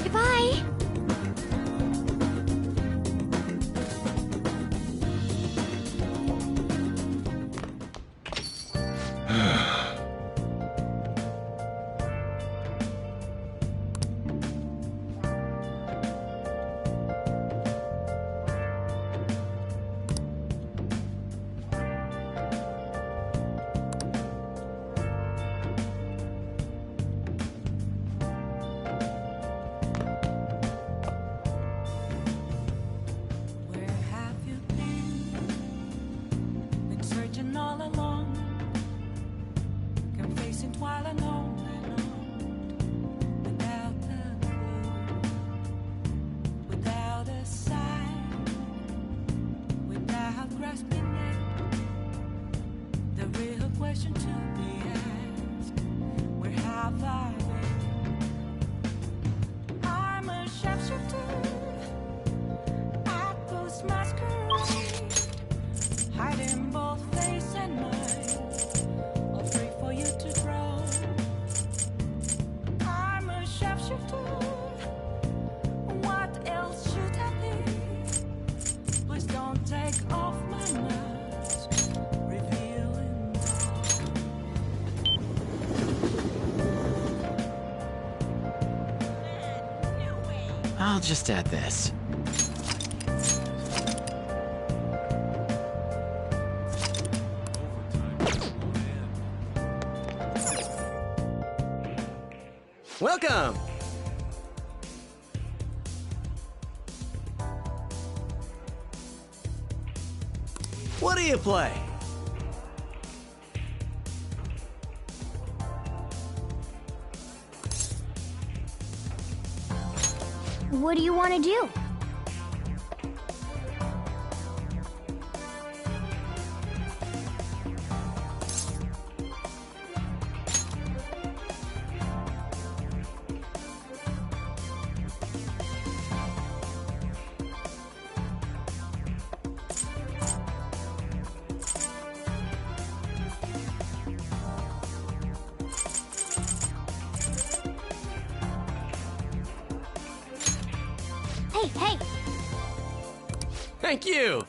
Goodbye! Where have you been? Been searching all along, confessing while alone and on, without a clue, without a sign, without grasping it. The real question to be asked: where have I been? I'm a shapeshifter. Masquerade, hiding both face and mind, all free for you to draw. I'm a shapeshifter. What else should I be? Please don't take off my mask, revealing I'll just add this. Welcome! What do you play? What do you want to do? Hey! Thank you!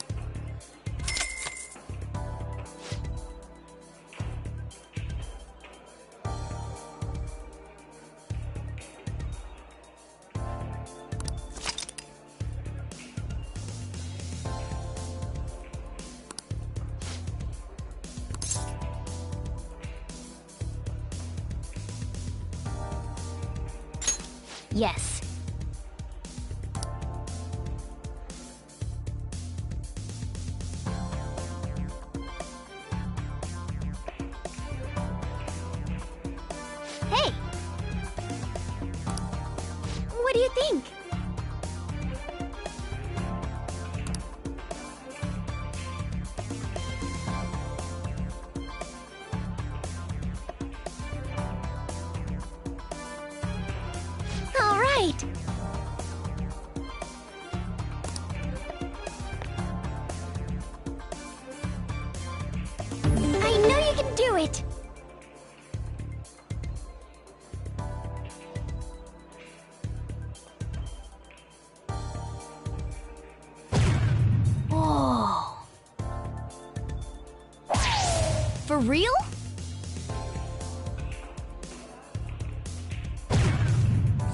Yes. Hey! What do you think? All right. I know you can do it. Whoa. For real?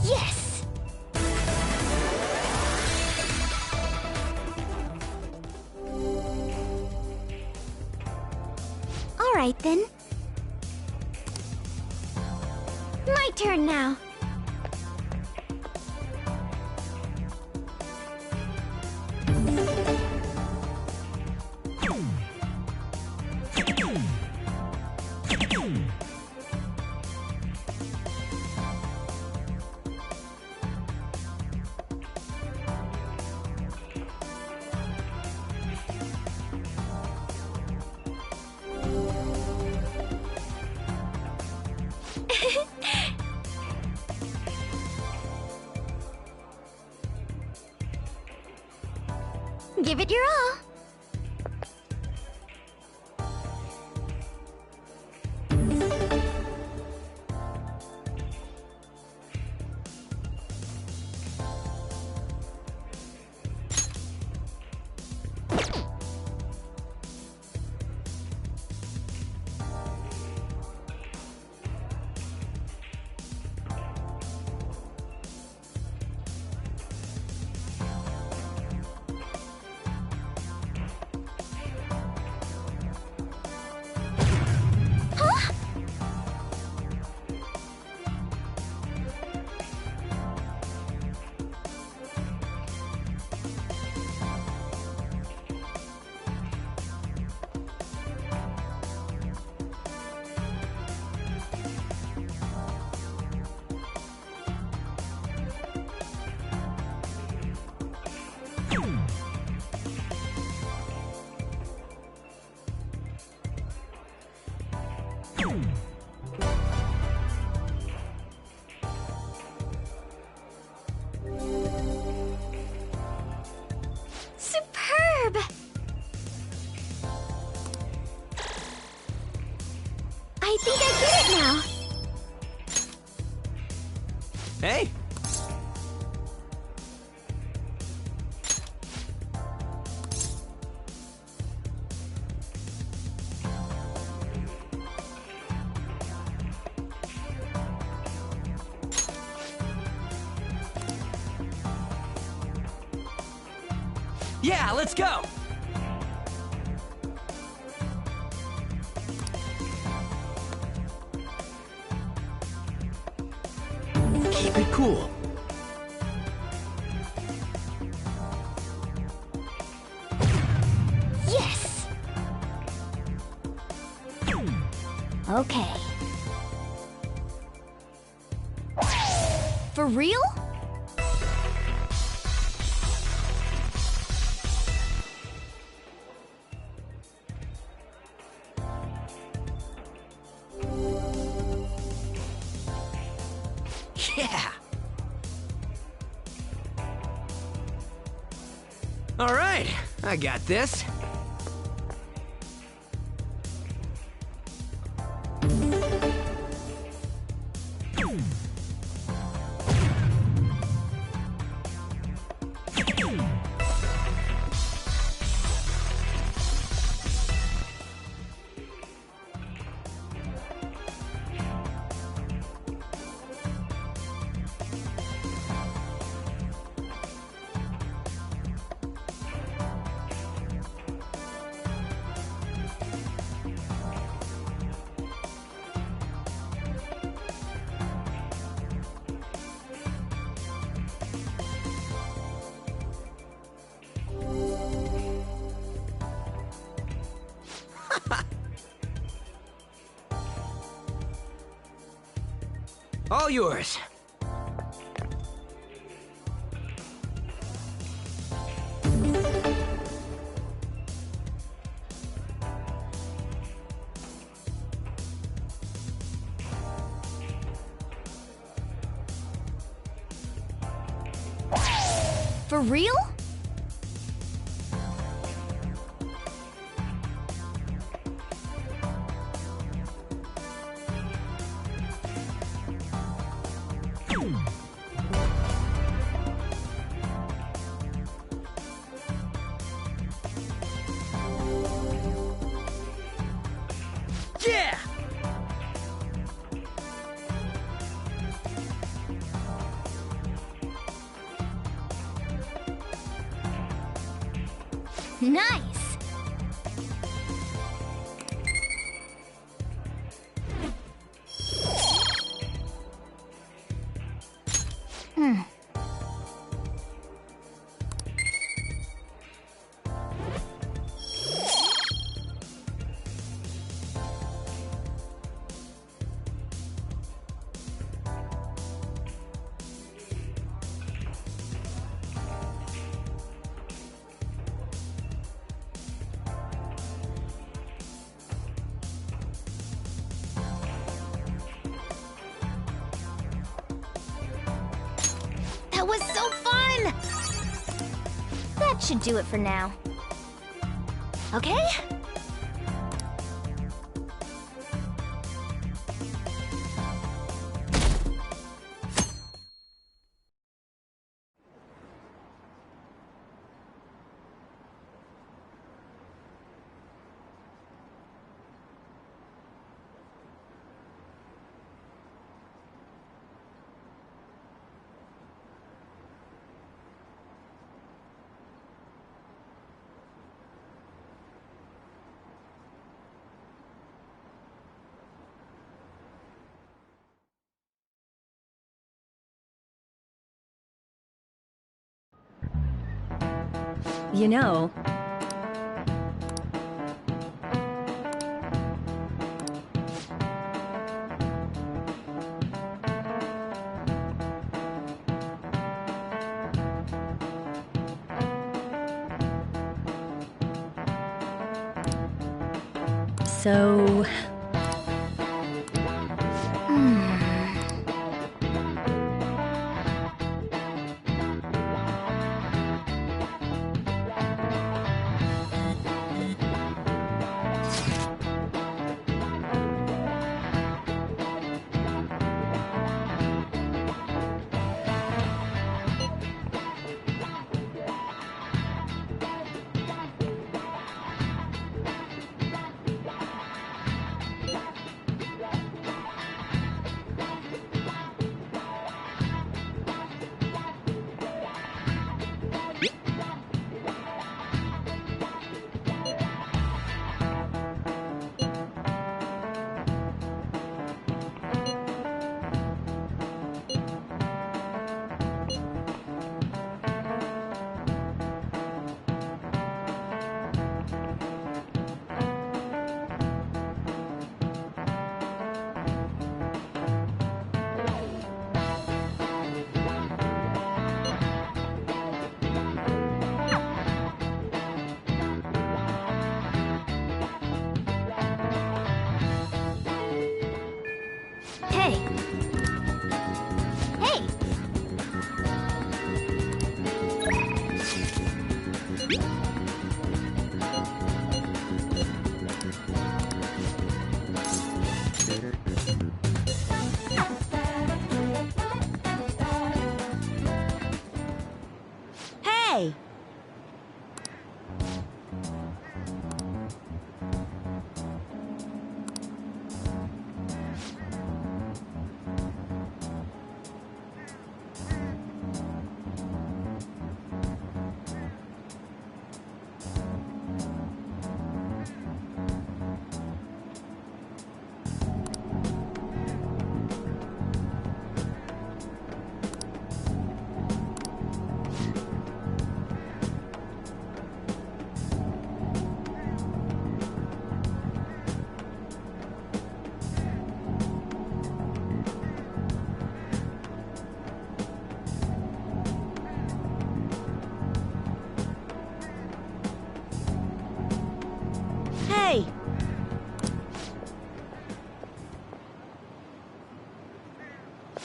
Yes! All right, then. My turn now. Give it your all. Superb! I think I get it now. Hey! Yeah, let's go! keep it cool. Yes! Okay. For real? Yeah! Alright, I got this. All yours. For real? Yeah! Nice! That was so fun! That should do it for now. Okay? You know, so...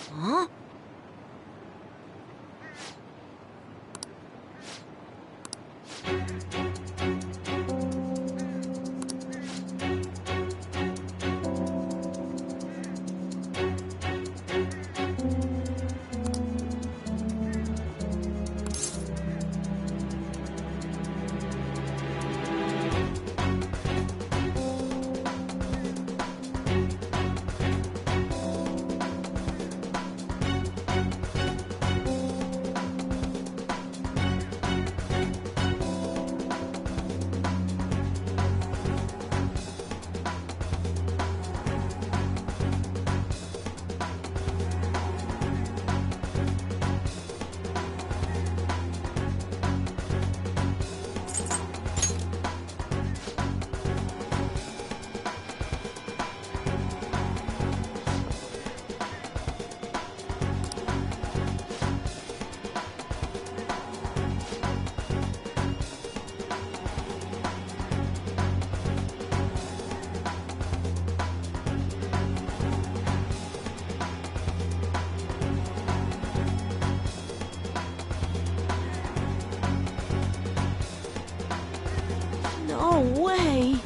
Huh? No way!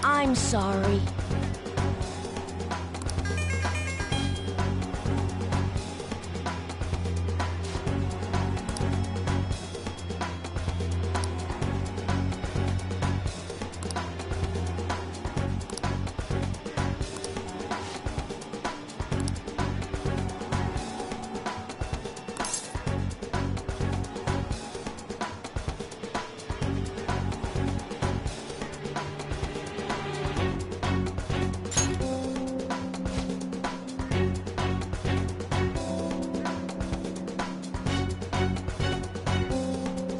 I'm sorry.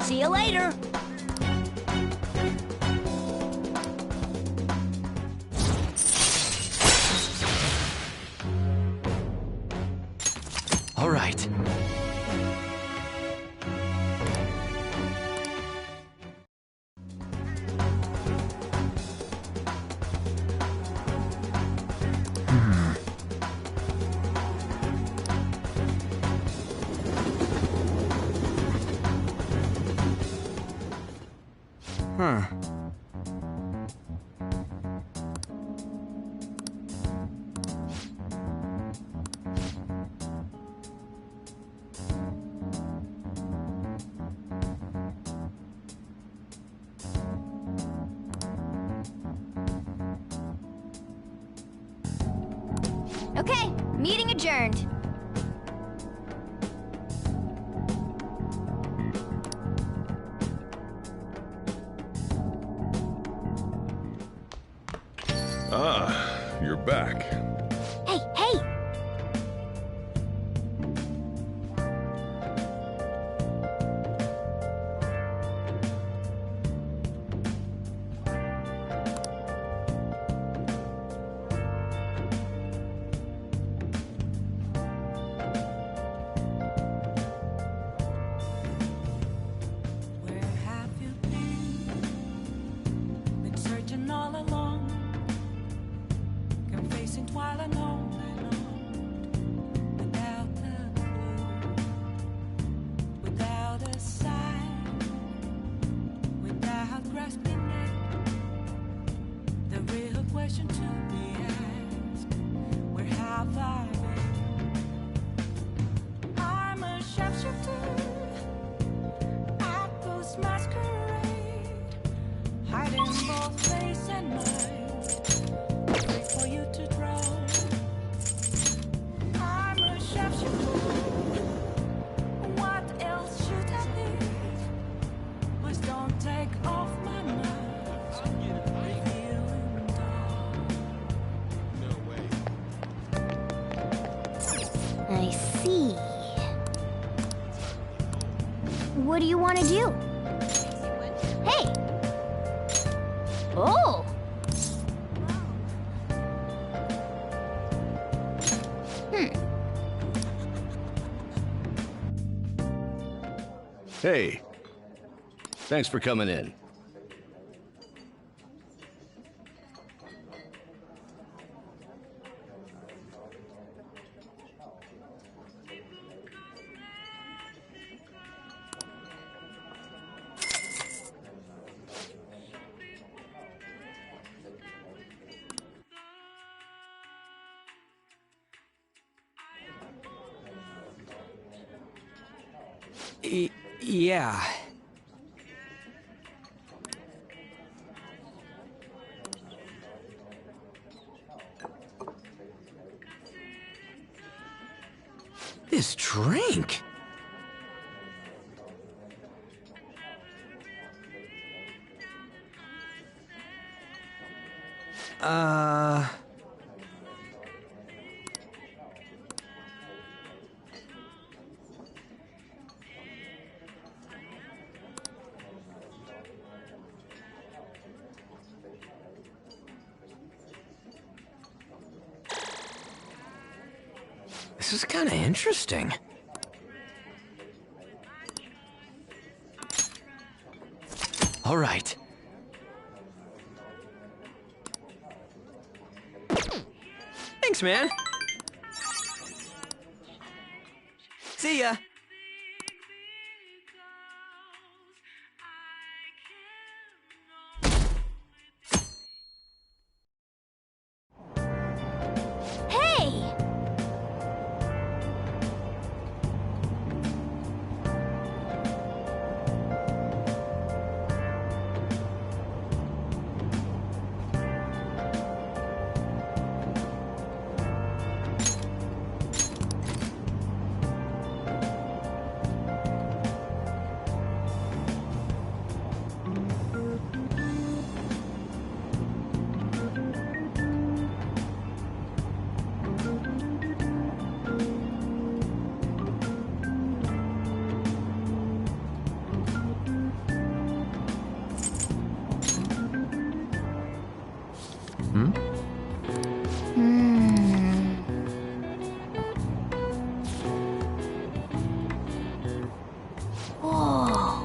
See you later. All right. Huh. Okay, meeting adjourned. Ah, you're back. Hey, hey! I see. What do you want to do? Hey! Oh! Hey. Thanks for coming in. Yeah. This drink. This is kind of interesting. All right. Thanks, man. See ya. Hey! Whoa.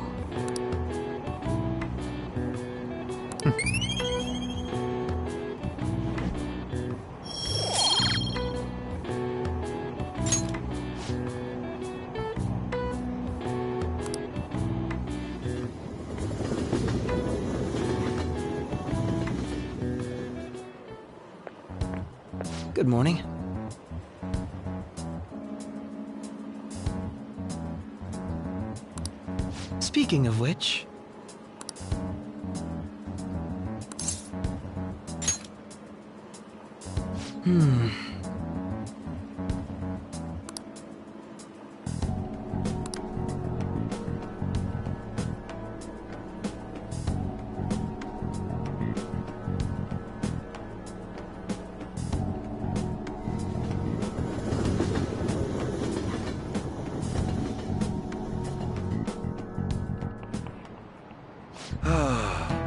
Good morning. Speaking of which...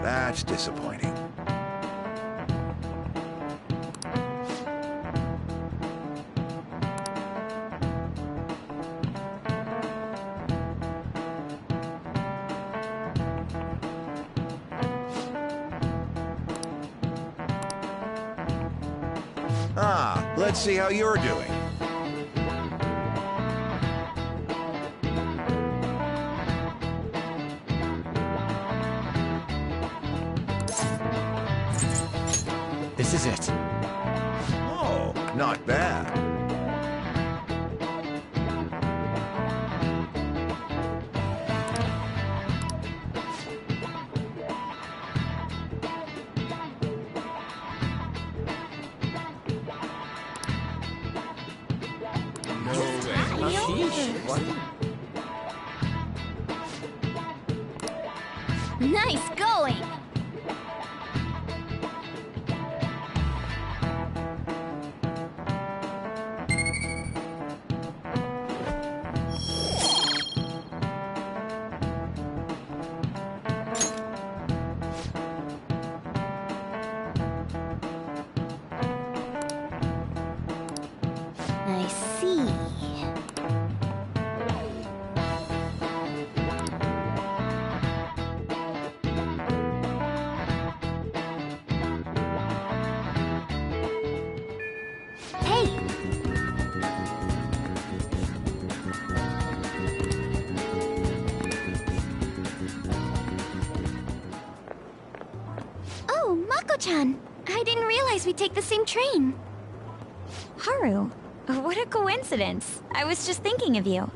That's disappointing. Let's see how you're doing. This is it. Oh, not bad. Nice going! see. Hey! Oh, Mako-chan! I didn't realize we'd take the same train. Haru, what a coincidence. I was just thinking of you.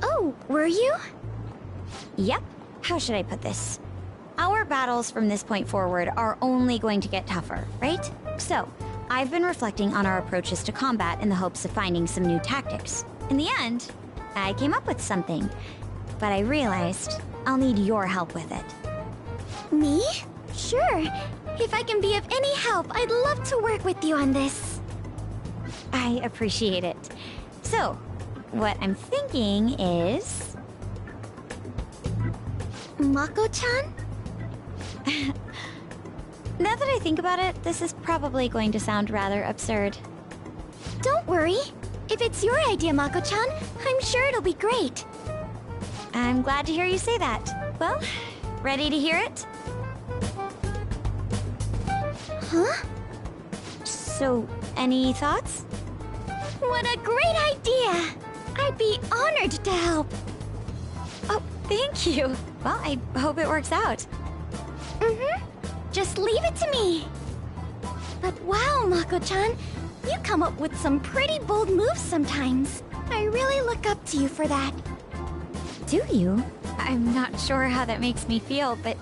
Oh, were you? Yep. How should I put this? Our battles from this point forward are only going to get tougher, right? So, I've been reflecting on our approaches to combat in the hopes of finding some new tactics. In the end, I came up with something, but I realized I'll need your help with it. Me? Sure. If I can be of any help, I'd love to work with you on this. I appreciate it. So, what I'm thinking is... Mako-chan? Now that I think about it, this is probably going to sound rather absurd. Don't worry. If it's your idea, Mako-chan, I'm sure it'll be great. I'm glad to hear you say that. Well, ready to hear it? Huh? So, any thoughts? What a great idea! I'd be honored to help. Oh, thank you. Well, I hope it works out. Mm-hmm. Just leave it to me. But wow, Mako-chan, you come up with some pretty bold moves sometimes. I really look up to you for that. Do you? I'm not sure how that makes me feel, but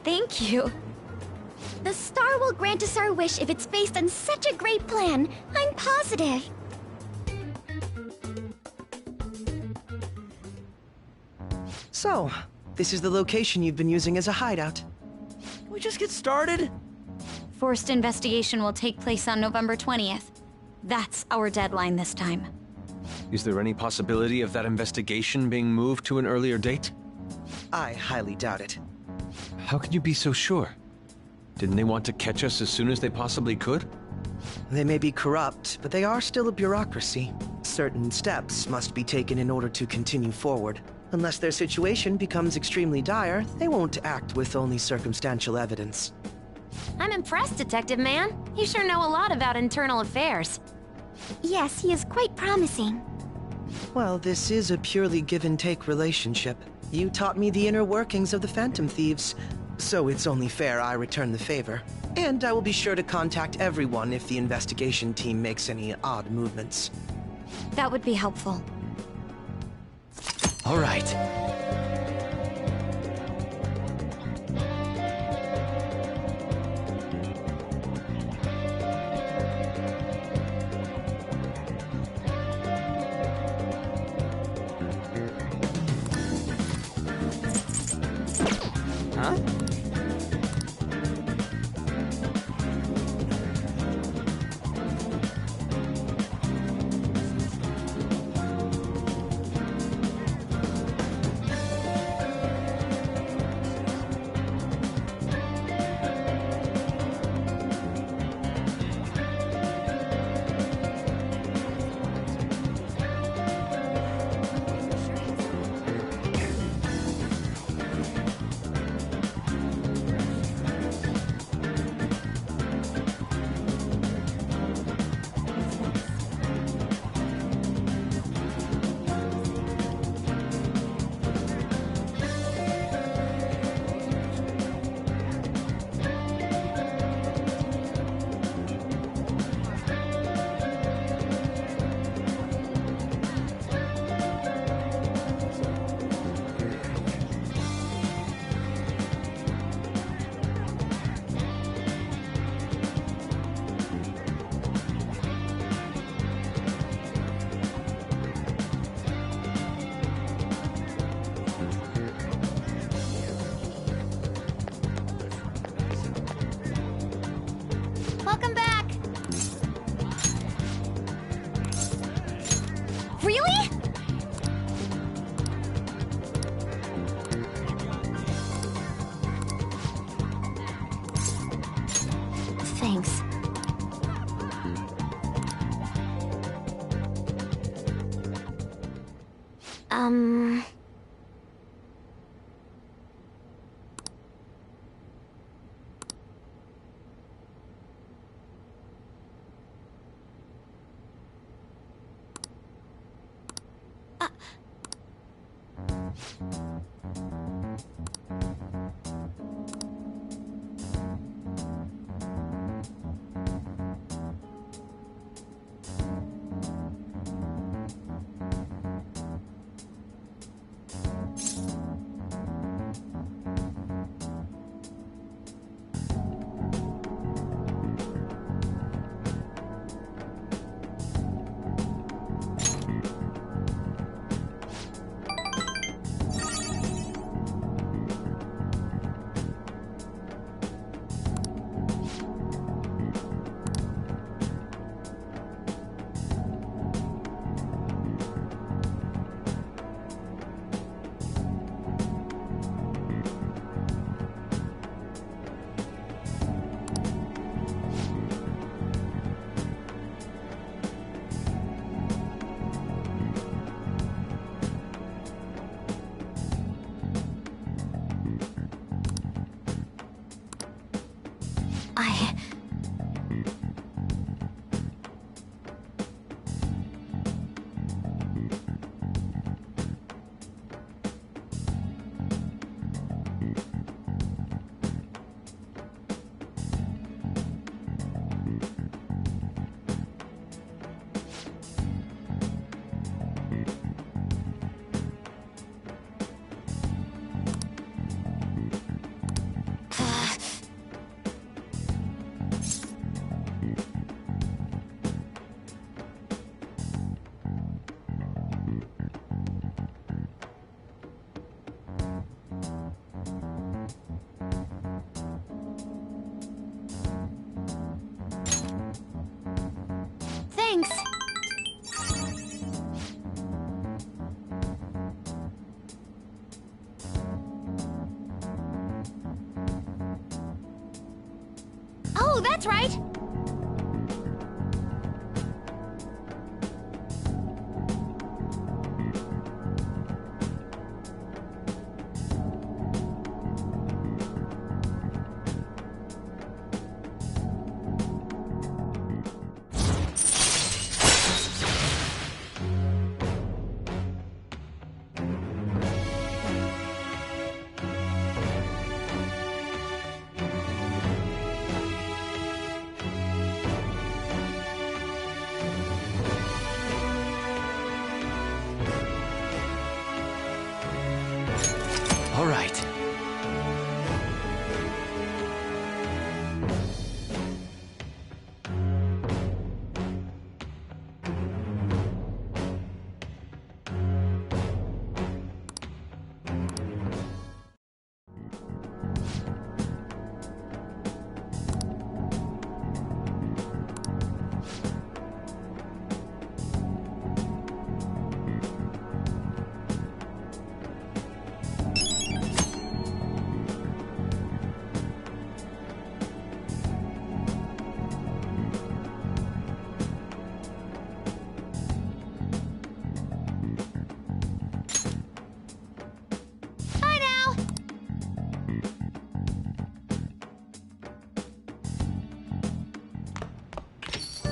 thank you. The star will grant us our wish if it's based on such a great plan. I'm positive. So, this is the location you've been using as a hideout. Can we just get started? Forced investigation will take place on November 20th. That's our deadline this time. Is there any possibility of that investigation being moved to an earlier date? I highly doubt it. How can you be so sure? Didn't they want to catch us as soon as they possibly could? They may be corrupt, but they are still a bureaucracy. Certain steps must be taken in order to continue forward. Unless their situation becomes extremely dire, they won't act with only circumstantial evidence. I'm impressed, Detective Man. You sure know a lot about internal affairs. Yes, he is quite promising. Well, this is a purely give-and-take relationship. You taught me the inner workings of the Phantom Thieves, so it's only fair I return the favor. And I will be sure to contact everyone if the investigation team makes any odd movements. That would be helpful. All right. Huh? Welcome back! Really? Thanks. Thanks. Oh, that's right. All right.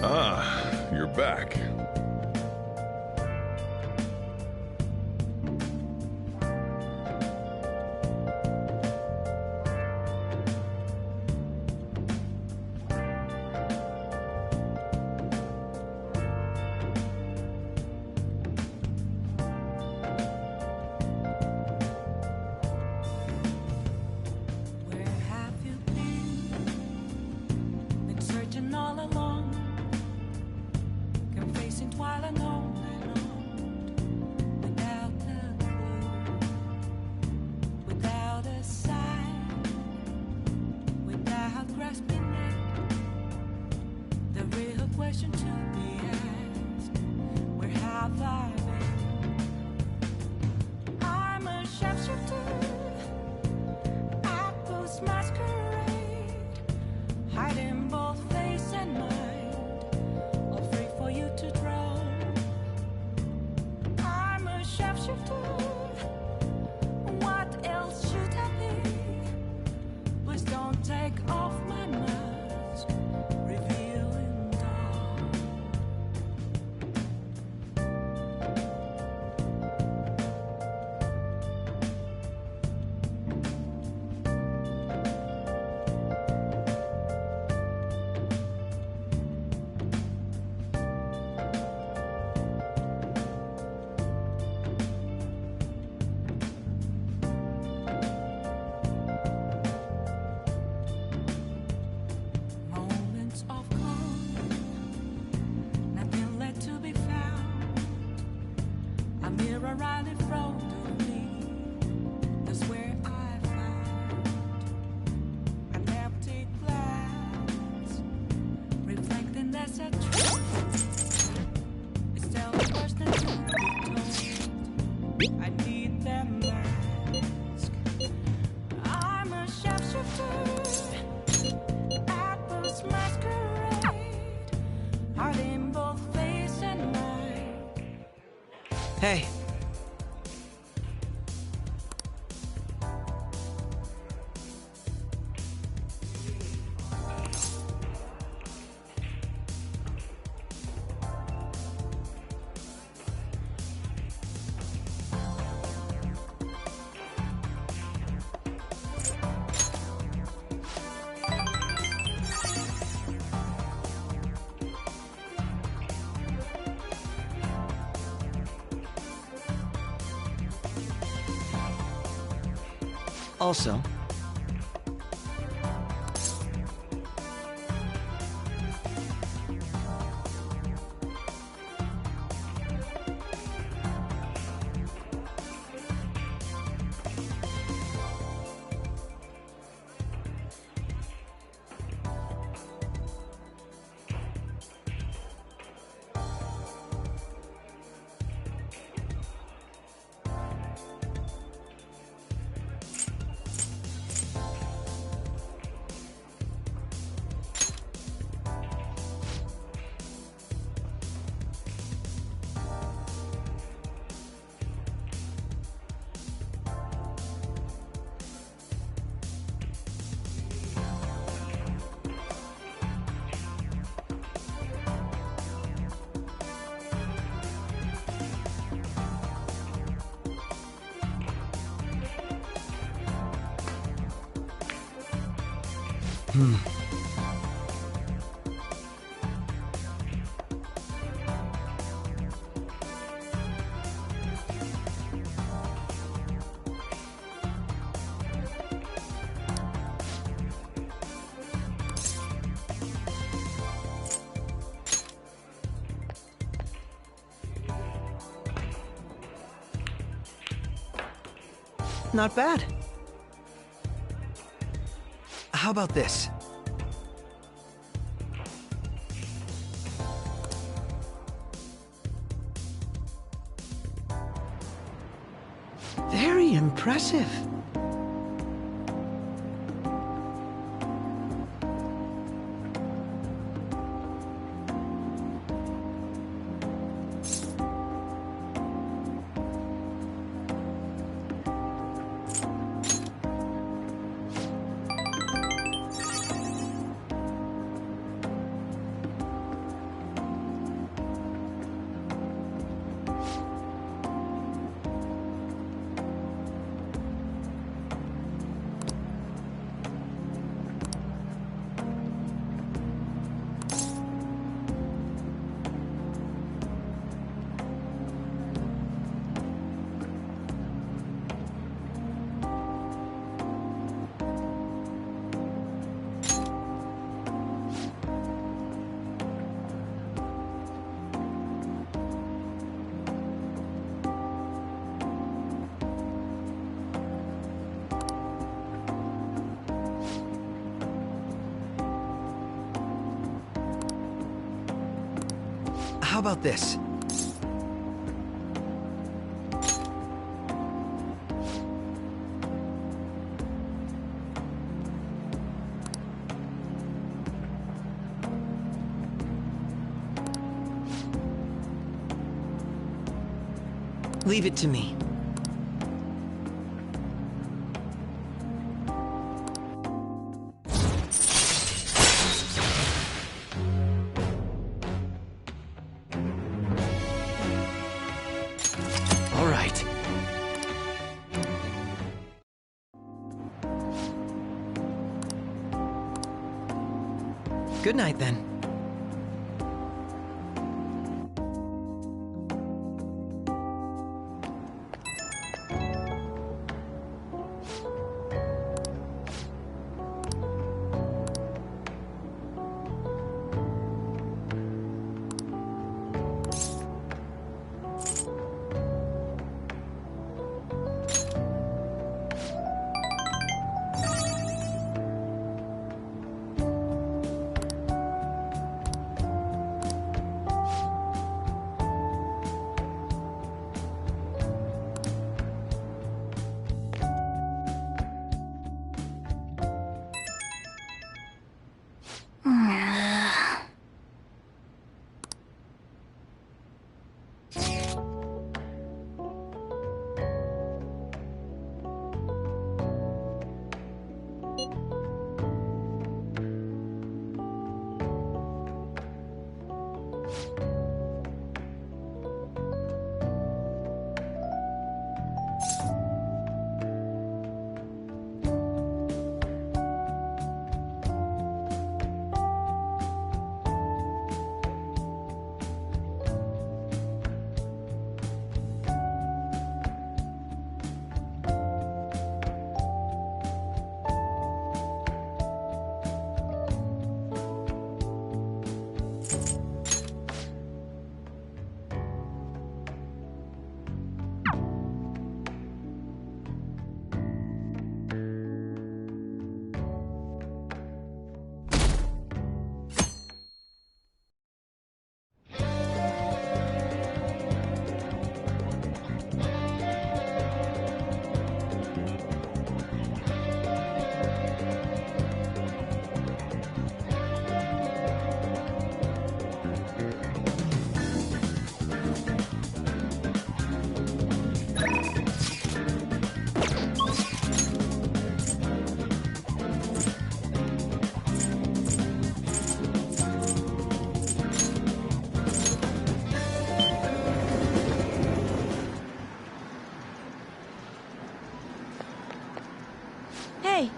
Ah, you're back. Where have you been? Been searching all along, confessing while alone and on, without a clue, without a sign, without grasping it. The real question to be asked: where have I been? I'm a sharpshooter. Masquerade, hiding both face and mind, all free for you to draw. shapeshifter. What else should I be? Please don't take off my mask, revealing dawn. Moments of calm, nothing left to be found. A mirror right in front of me, that's where I found an empty glass, reflecting that's a truth. It's telling worse than to be told. I need that mask. I'm a shapeshifter at this masquerade, hiding both face and mind. Hey. Also, not bad. How about this? Very impressive. How about this? Leave it to me. All right. Good night, then. Hey!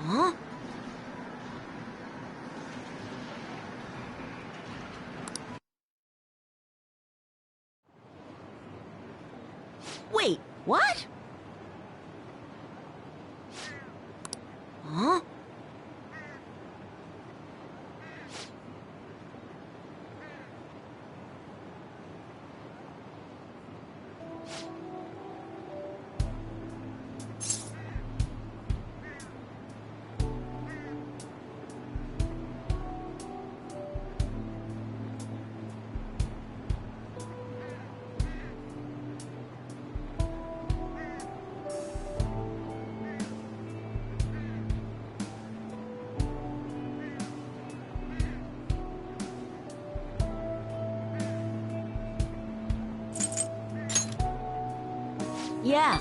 Huh? Wait, what? Huh? Yeah.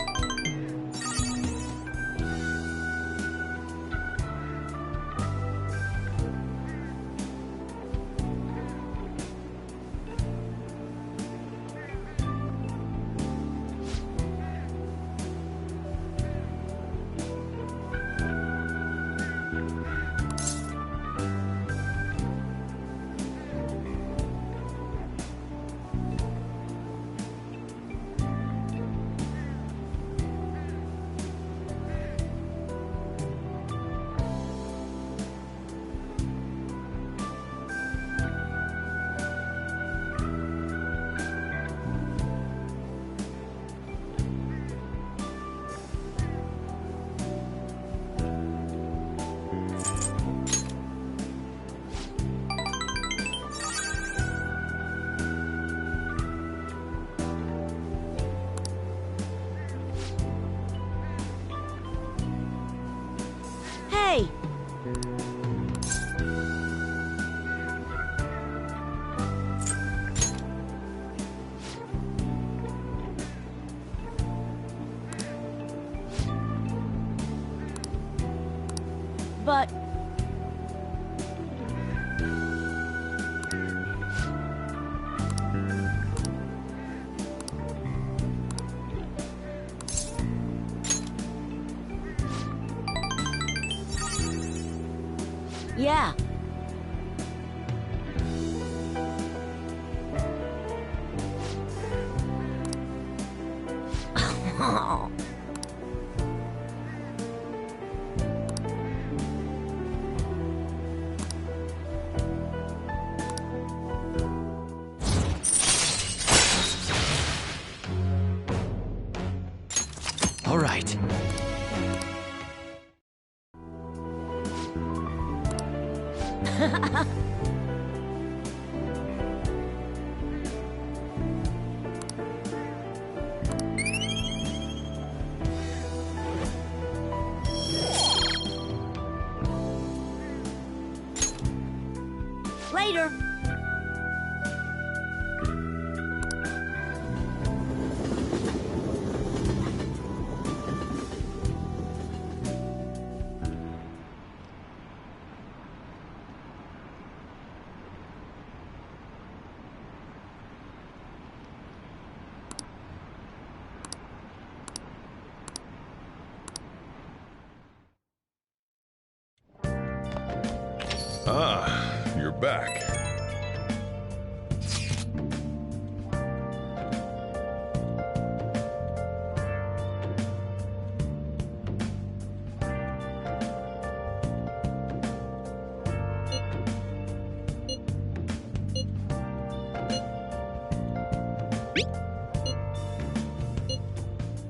Yeah. All right. Later. Ah, you're back.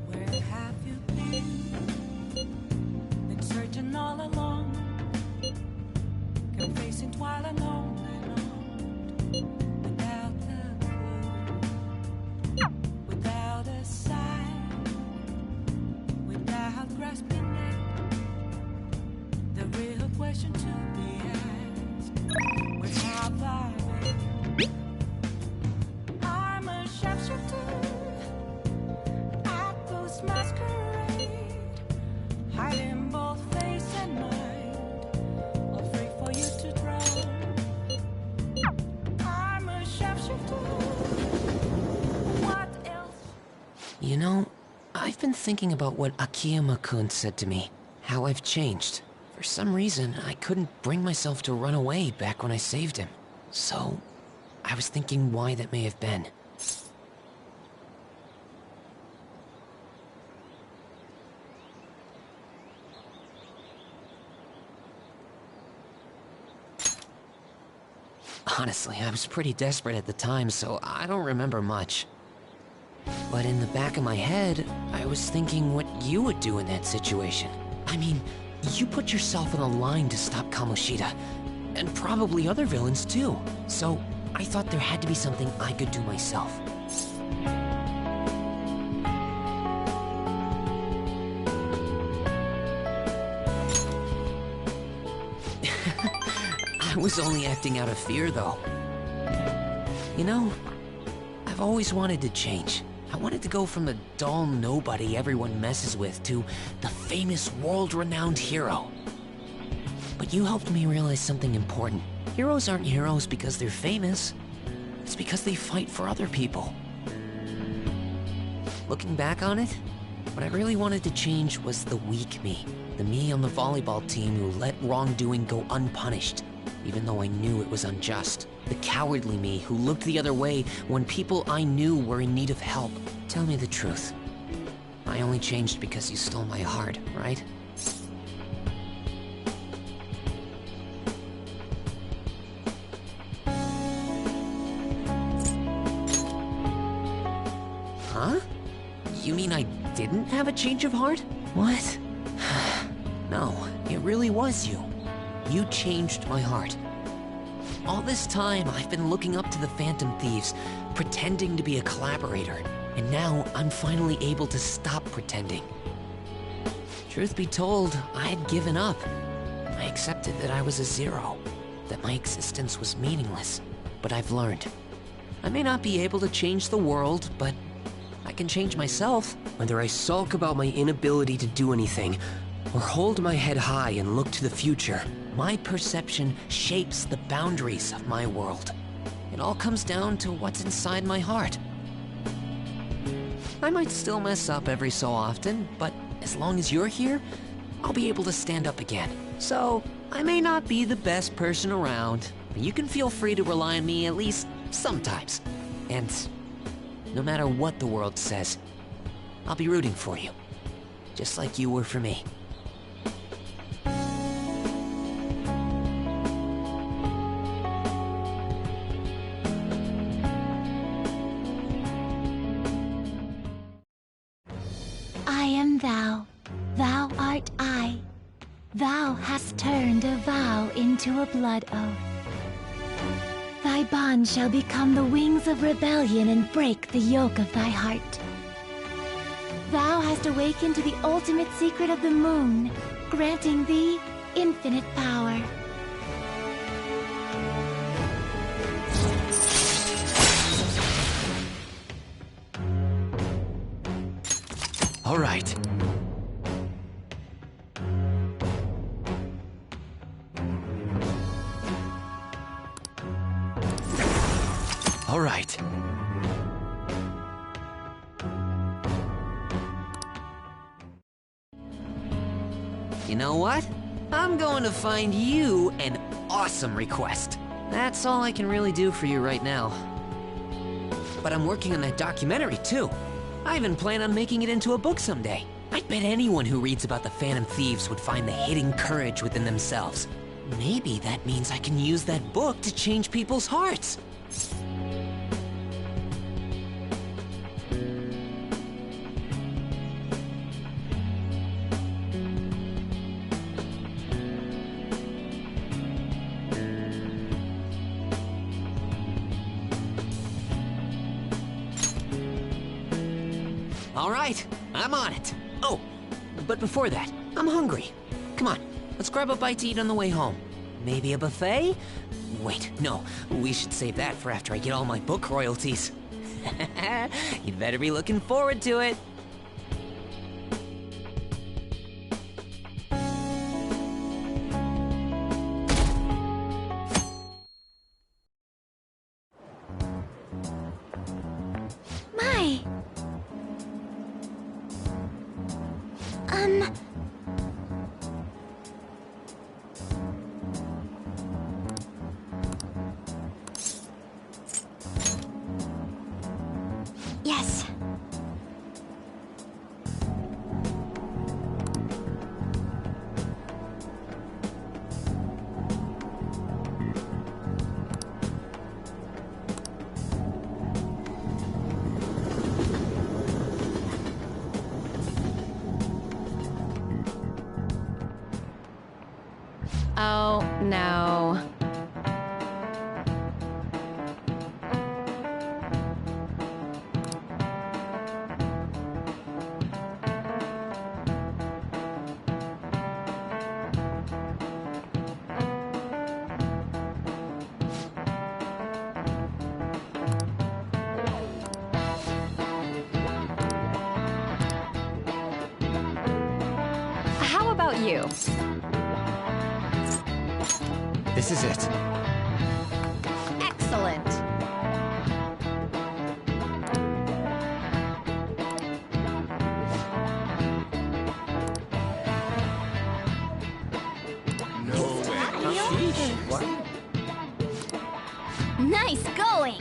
Where have you been searching all along, kept facing twilight alone and on, without a clue, without a sign, without grasping it. The real question to be asked: where have I been? I'm a sharpshooter at Ghost Masquerade, hiding both face and mind, all free for you to drown. I'm a sharpshooter. What else? You know, I've been thinking about what Akiyama-kun said to me, how I've changed. For some reason, I couldn't bring myself to run away back when I saved him. So, I was thinking why that may have been. Honestly, I was pretty desperate at the time, so I don't remember much. But in the back of my head, I was thinking what you would do in that situation. I mean, you put yourself on the line to stop Kamoshida, and probably other villains too. So, I thought there had to be something I could do myself. I was only acting out of fear, though. You know, I've always wanted to change. I wanted to go from the dull nobody everyone messes with to the famous world-renowned hero. But you helped me realize something important. Heroes aren't heroes because they're famous. It's because they fight for other people. Looking back on it, what I really wanted to change was the weak me. The me on the volleyball team who let wrongdoing go unpunished, even though I knew it was unjust. The cowardly me who looked the other way when people I knew were in need of help. Tell me the truth. I only changed because you stole my heart, right? Huh? You mean I didn't have a change of heart? What? No, it really was you. You changed my heart. All this time, I've been looking up to the Phantom Thieves, pretending to be a collaborator, and now I'm finally able to stop pretending. Truth be told, I had given up. I accepted that I was a zero, that my existence was meaningless, but I've learned. I may not be able to change the world, but I can change myself. Whether I sulk about my inability to do anything, or hold my head high and look to the future, my perception shapes the boundaries of my world. It all comes down to what's inside my heart. I might still mess up every so often, but as long as you're here, I'll be able to stand up again. So, I may not be the best person around, but you can feel free to rely on me at least sometimes. And no matter what the world says, I'll be rooting for you. Just like you were for me. I am thou, thou art I. Thou hast turned a vow into a blood oath. Thy bond shall become the wings of rebellion and break the yoke of thy heart. Thou hast awakened to the ultimate secret of the moon, granting thee infinite power. All right. All right. You know what? I'm going to find you an awesome request. That's all I can really do for you right now. But I'm working on that documentary too. I even plan on making it into a book someday. I bet anyone who reads about the Phantom Thieves would find the hidden courage within themselves. Maybe that means I can use that book to change people's hearts. All right, I'm on it. Oh, but before that, I'm hungry. Come on, let's grab a bite to eat on the way home. Maybe a buffet? Wait, no, we should save that for after I get all my book royalties. You'd better be looking forward to it. My. Yes. Oh, no. How about you? This is it. Excellent. Nice going!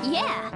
Yeah!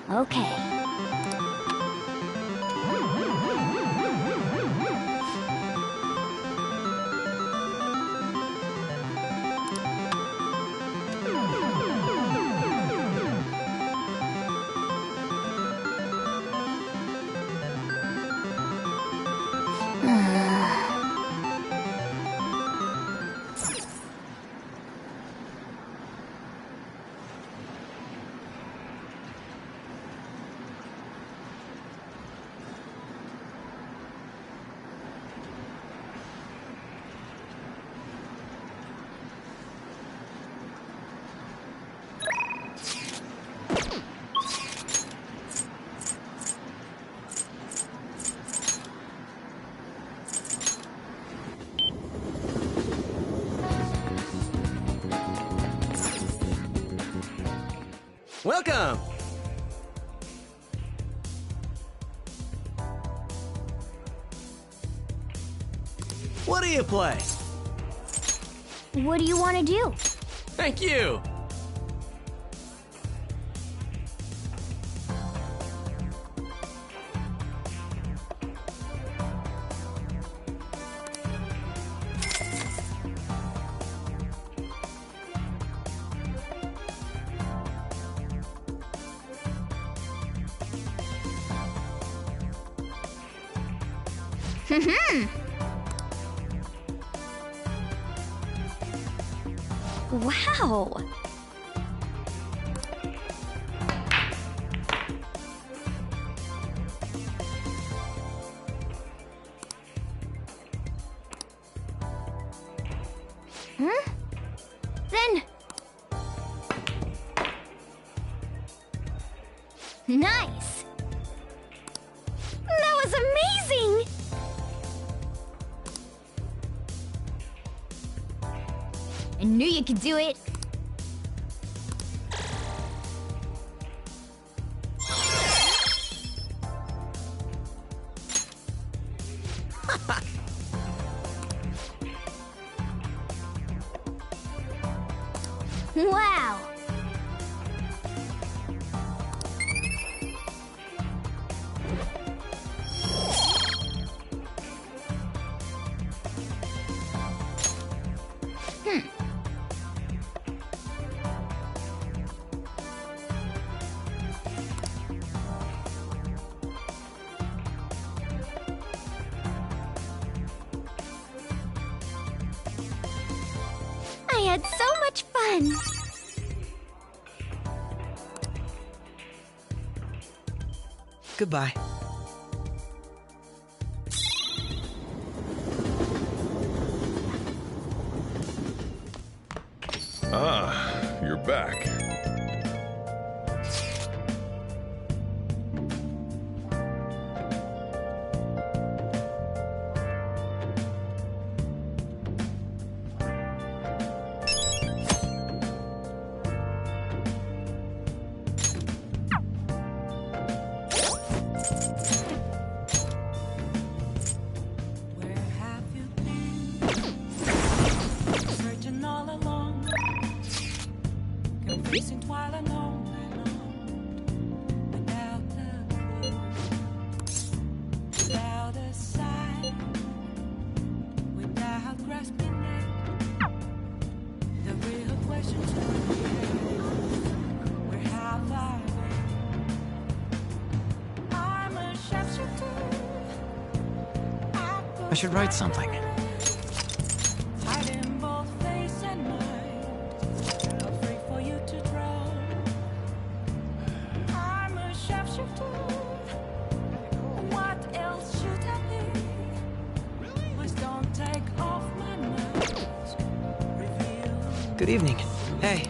Okay. Welcome! What do you play? What do you want to do? Thank you! Wow! Huh? Then... Nice! That was amazing! I knew you could do it! Wow! I had so much fun! Goodbye. Ah, you're back. Searching all along, confusing while alone without a clue, without a sign, without grasping it. The real questions are here. Where have I been? I'm a sharpshooter. I should write something. Hiding both face and mind, afraid for you to drown. I'm a sharpshooter. What else should I be? Please don't take off my mask. Reveal. Good evening. Hey.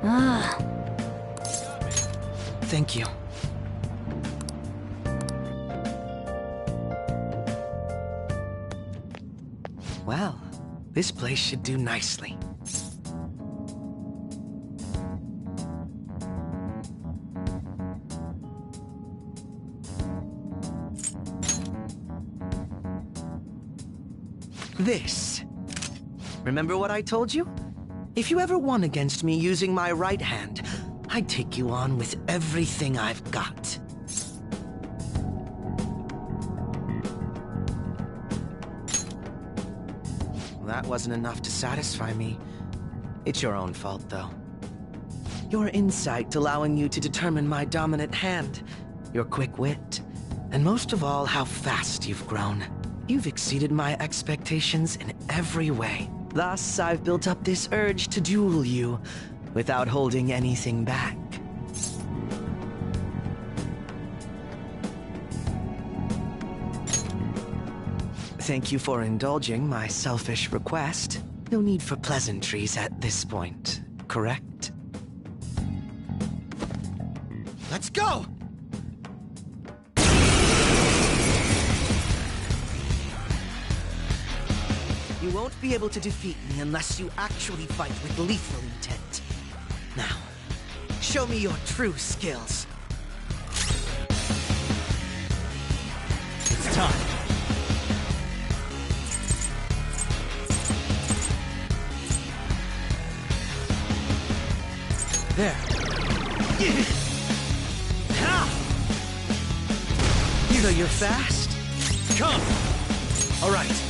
Ah. Thank you. Well, this place should do nicely. This. Remember what I told you? If you ever won against me using my right hand, I'd take you on with everything I've got. That wasn't enough to satisfy me. It's your own fault, though. Your insight allowing you to determine my dominant hand, your quick wit, and most of all, how fast you've grown. You've exceeded my expectations in every way. Thus, I've built up this urge to duel you, without holding anything back. Thank you for indulging my selfish request. No need for pleasantries at this point, correct? Let's go! You won't be able to defeat me unless you actually fight with lethal intent. Now, show me your true skills. It's time. There. You know you're fast. Come! All right.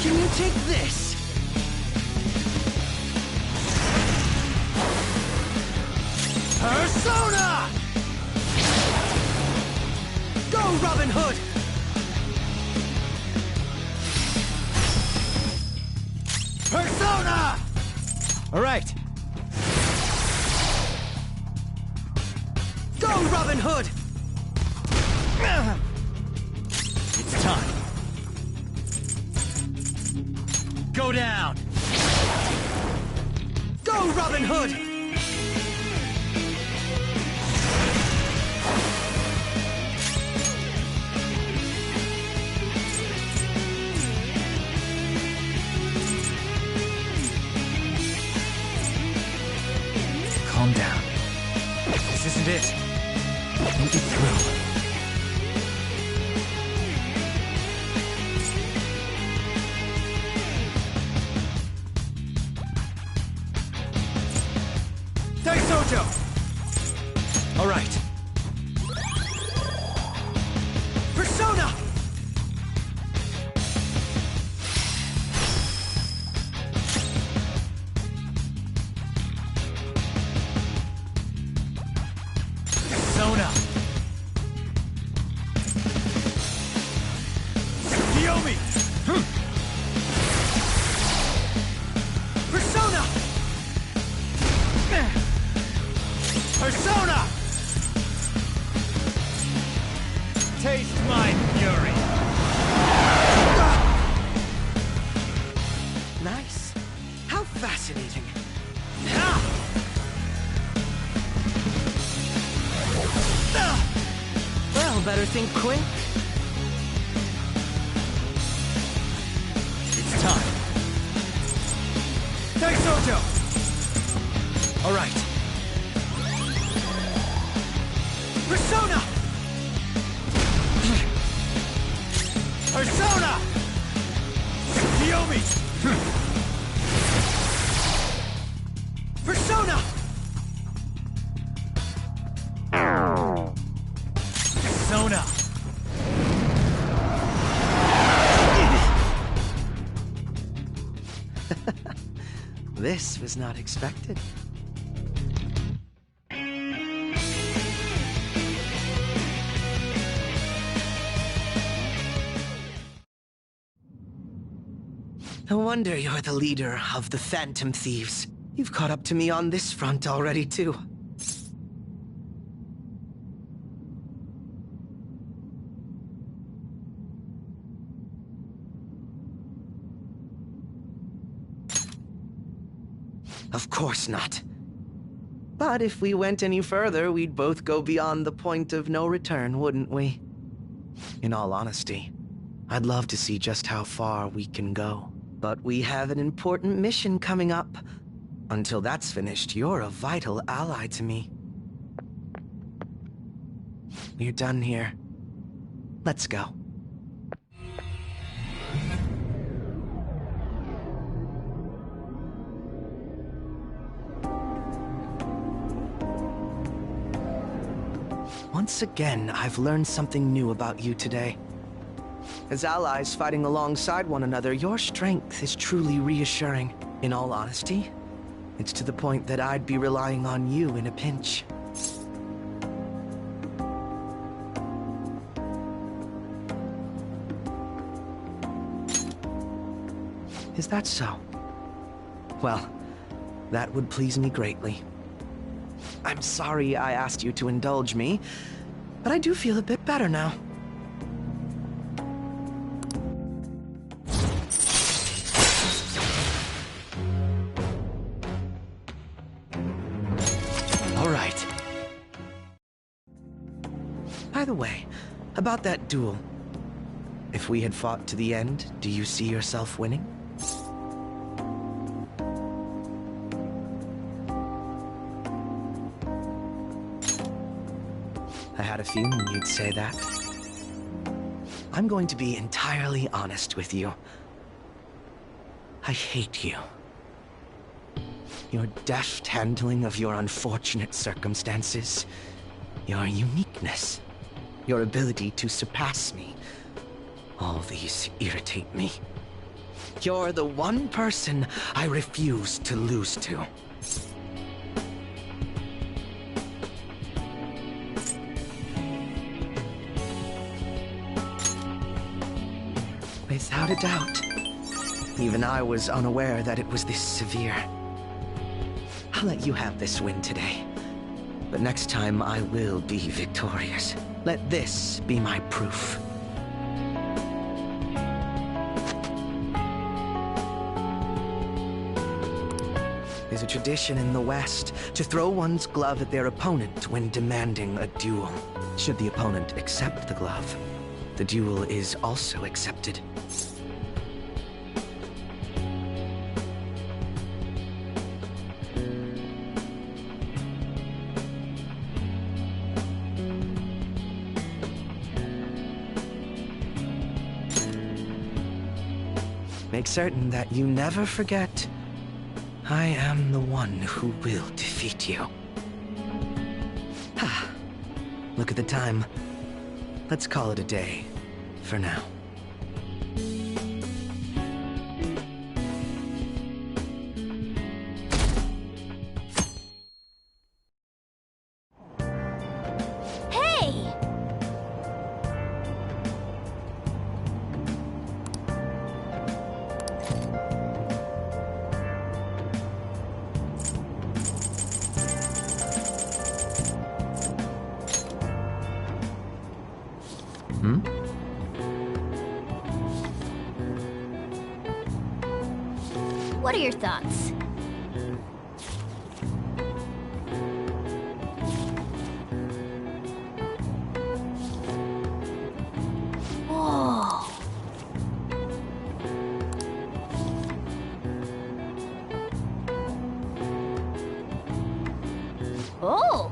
Can you take this? Persona! Go, Robin Hood! Persona! All right. Go, Robin Hood! It's time. Go down! Go, Robin Hood! Calm down. This isn't it. Think it through. Daisojo! All right. Persona! Persona! Yomi! Persona! Persona! Taste my fury! Nice. How fascinating. Well, better think quick. It's time. Daisojo! All right. Persona! Persona! Yomi! Persona! Persona! This was not expected. No wonder you're the leader of the Phantom Thieves. You've caught up to me on this front already, too. Of course not. But if we went any further, we'd both go beyond the point of no return, wouldn't we? In all honesty, I'd love to see just how far we can go. But we have an important mission coming up. Until that's finished, you're a vital ally to me. We're done here. Let's go. Once again, I've learned something new about you today. As allies fighting alongside one another, your strength is truly reassuring. In all honesty, it's to the point that I'd be relying on you in a pinch. Is that so? Well, that would please me greatly. I'm sorry I asked you to indulge me, but I do feel a bit better now. All right. By the way, about that duel. If we had fought to the end, do you see yourself winning? I had a feeling you'd say that. I'm going to be entirely honest with you. I hate you. Your deft handling of your unfortunate circumstances, your uniqueness, your ability to surpass me, all these irritate me. You're the one person I refuse to lose to. Without a doubt. Even I was unaware that it was this severe. I'll let you have this win today. But next time I will be victorious. Let this be my proof. There's a tradition in the West to throw one's glove at their opponent when demanding a duel. Should the opponent accept the glove, the duel is also accepted. Make certain that you never forget, I am the one who will defeat you. Look at the time. Let's call it a day, for now. Hey! What are your thoughts? Whoa. Oh!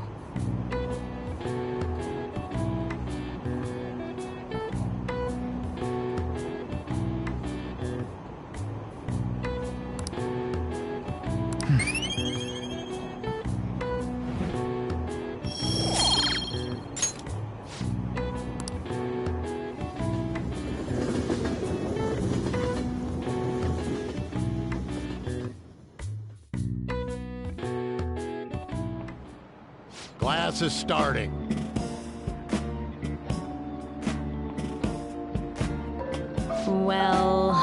Class is starting. Well...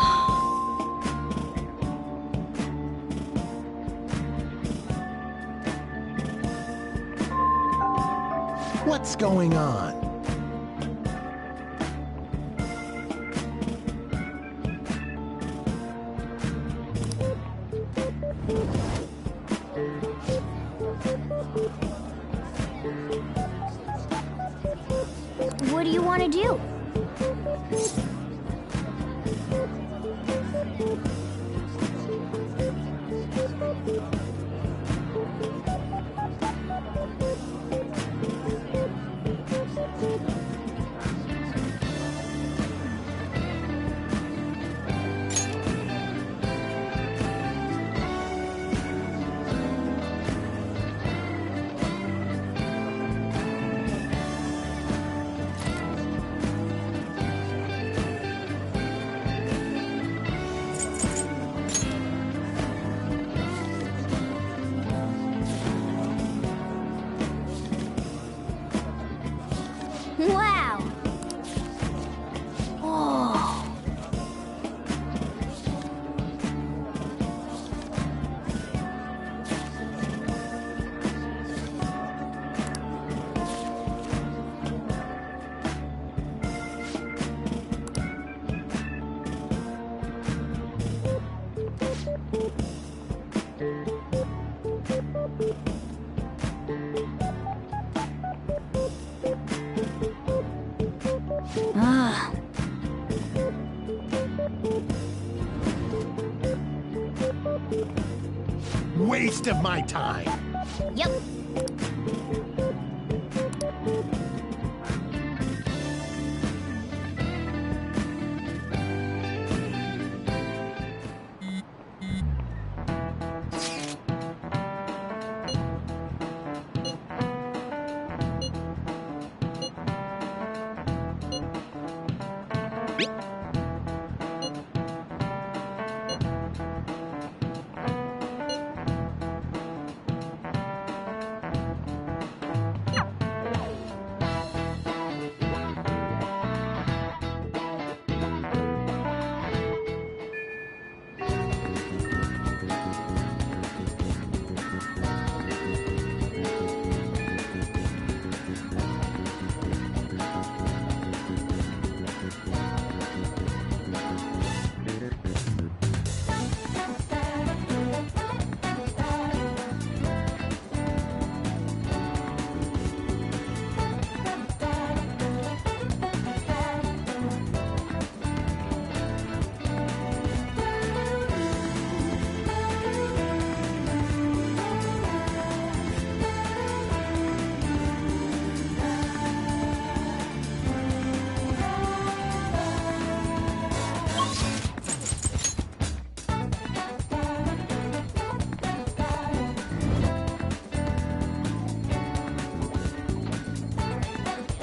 What's going on? What do you want to do? Ah. Waste of my time. Yep.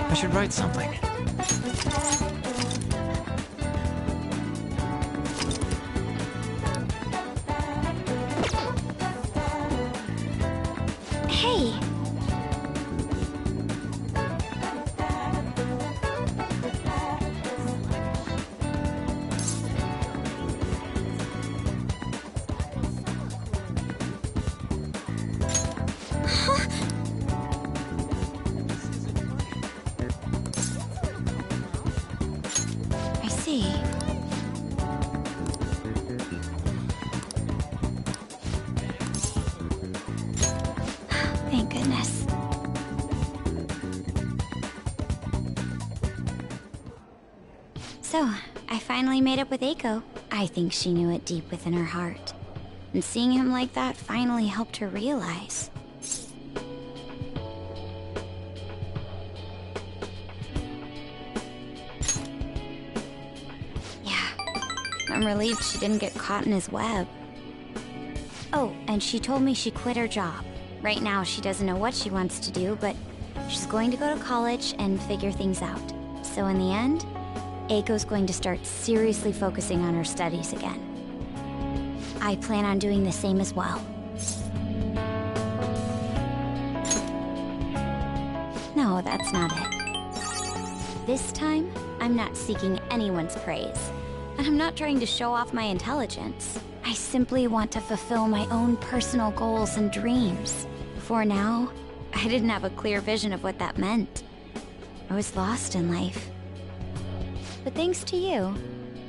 I should write something. Hey! I see. Thank goodness. So, I finally made up with Eiko. I think she knew it deep within her heart. And seeing him like that finally helped her realize. Yeah, I'm relieved she didn't get caught in his web. Oh, and she told me she quit her job. Right now, she doesn't know what she wants to do, but she's going to go to college and figure things out. So in the end, Eiko's going to start seriously focusing on her studies again. I plan on doing the same as well. No, that's not it. This time, I'm not seeking anyone's praise. And I'm not trying to show off my intelligence. I simply want to fulfill my own personal goals and dreams. Before now, I didn't have a clear vision of what that meant. I was lost in life. But thanks to you,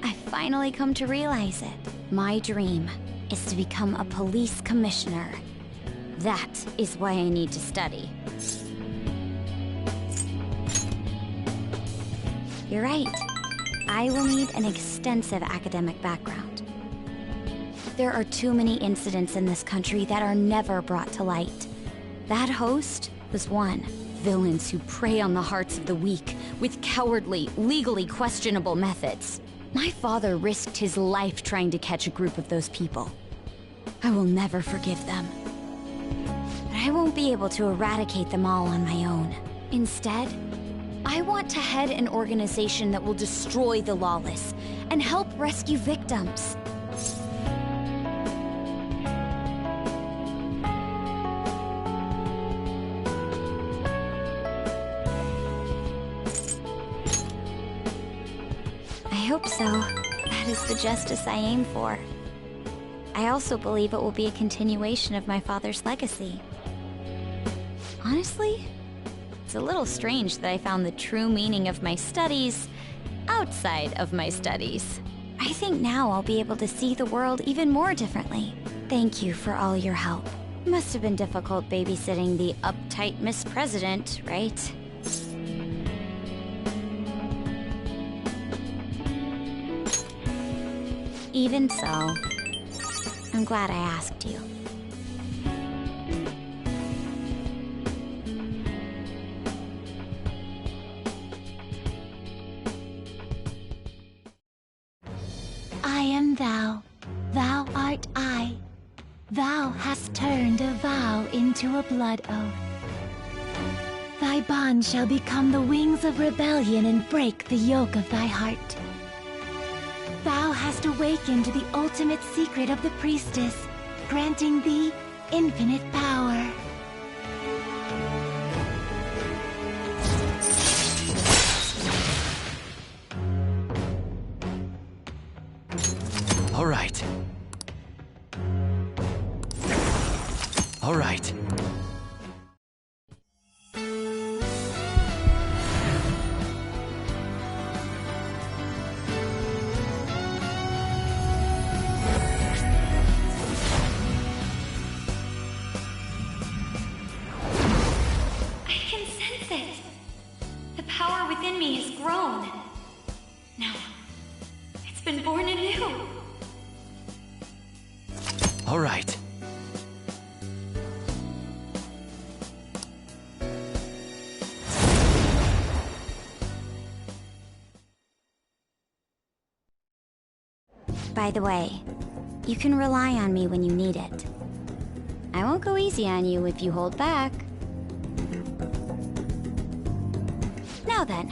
I finally come to realize it. My dream is to become a police commissioner. That is why I need to study. You're right. I will need an extensive academic background. There are too many incidents in this country that are never brought to light. That host was one. Villains who prey on the hearts of the weak with cowardly, legally questionable methods. My father risked his life trying to catch a group of those people. I will never forgive them. But I won't be able to eradicate them all on my own. Instead, I want to head an organization that will destroy the lawless and help rescue victims. I hope so. That is the justice I aim for. I also believe it will be a continuation of my father's legacy. Honestly, it's a little strange that I found the true meaning of my studies outside of my studies. I I think now I'll be able to see the world even more differently. Thank you for all your help. Must have been difficult babysitting the uptight Miss President, right? Even so, I'm glad I asked you. I am thou, thou art I. Thou hast turned a vow into a blood oath. Thy bond shall become the wings of rebellion and break the yoke of thy heart. Thou hast awakened to the ultimate secret of the priestess, granting thee infinite power. All right. All right. Within me has grown. No, it's been born anew. All right. By the way, you can rely on me when you need it. I won't go easy on you if you hold back. Now then,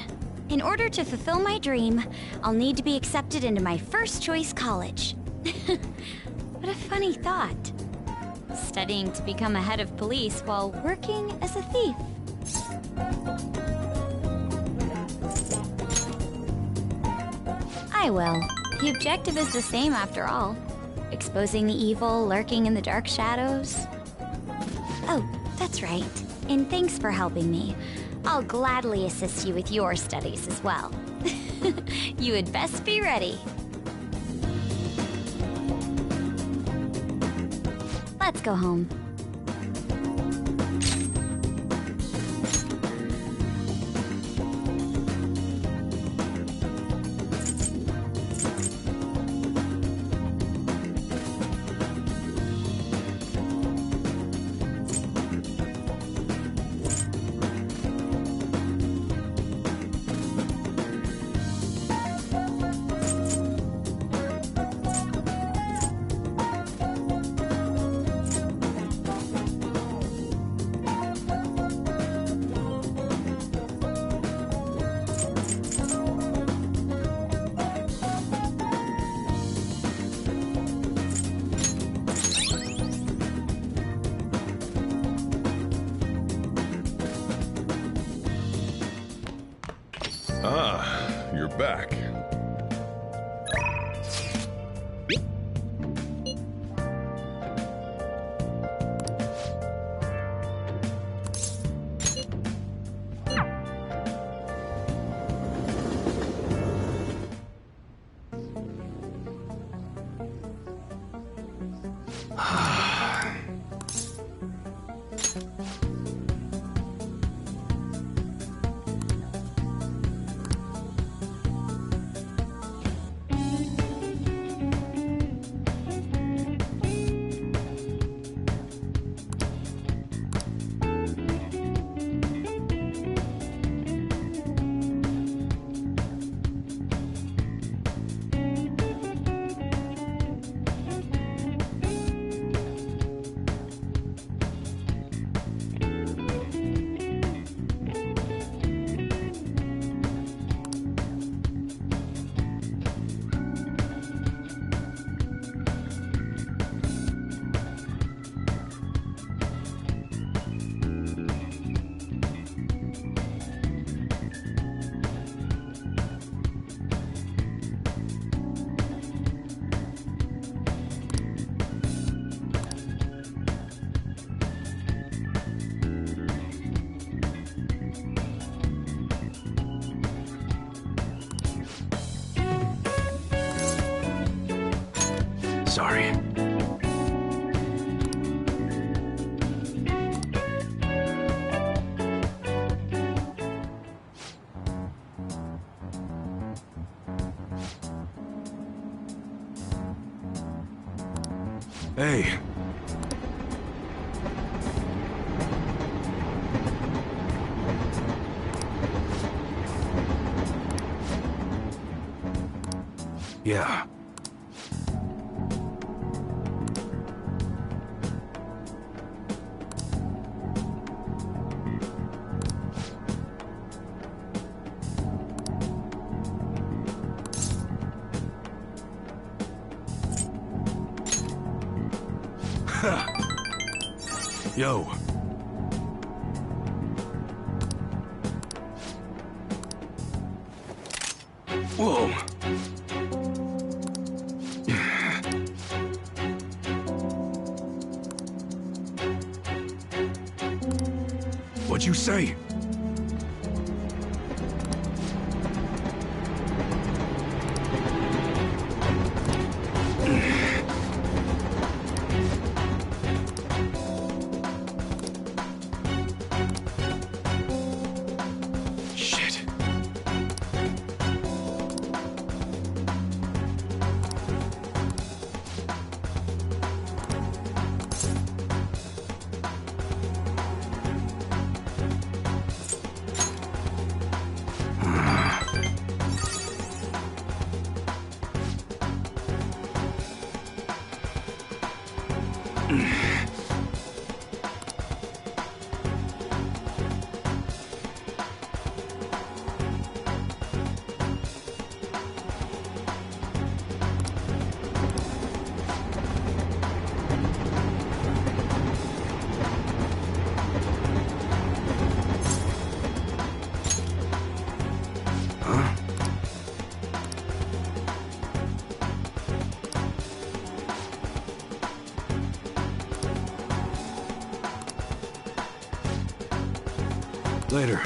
in order to fulfill my dream, I'll need to be accepted into my first choice college. What a funny thought. Studying to become a head of police while working as a thief. I will. The objective is the same after all. Exposing the evil lurking in the dark shadows. Oh, that's right. And thanks for helping me. I'll gladly assist you with your studies as well. You had best be ready. Let's go home. Ah, you're back. sorry. Hey. Yeah. Yo. Whoa. What'd you say? Shit. Later.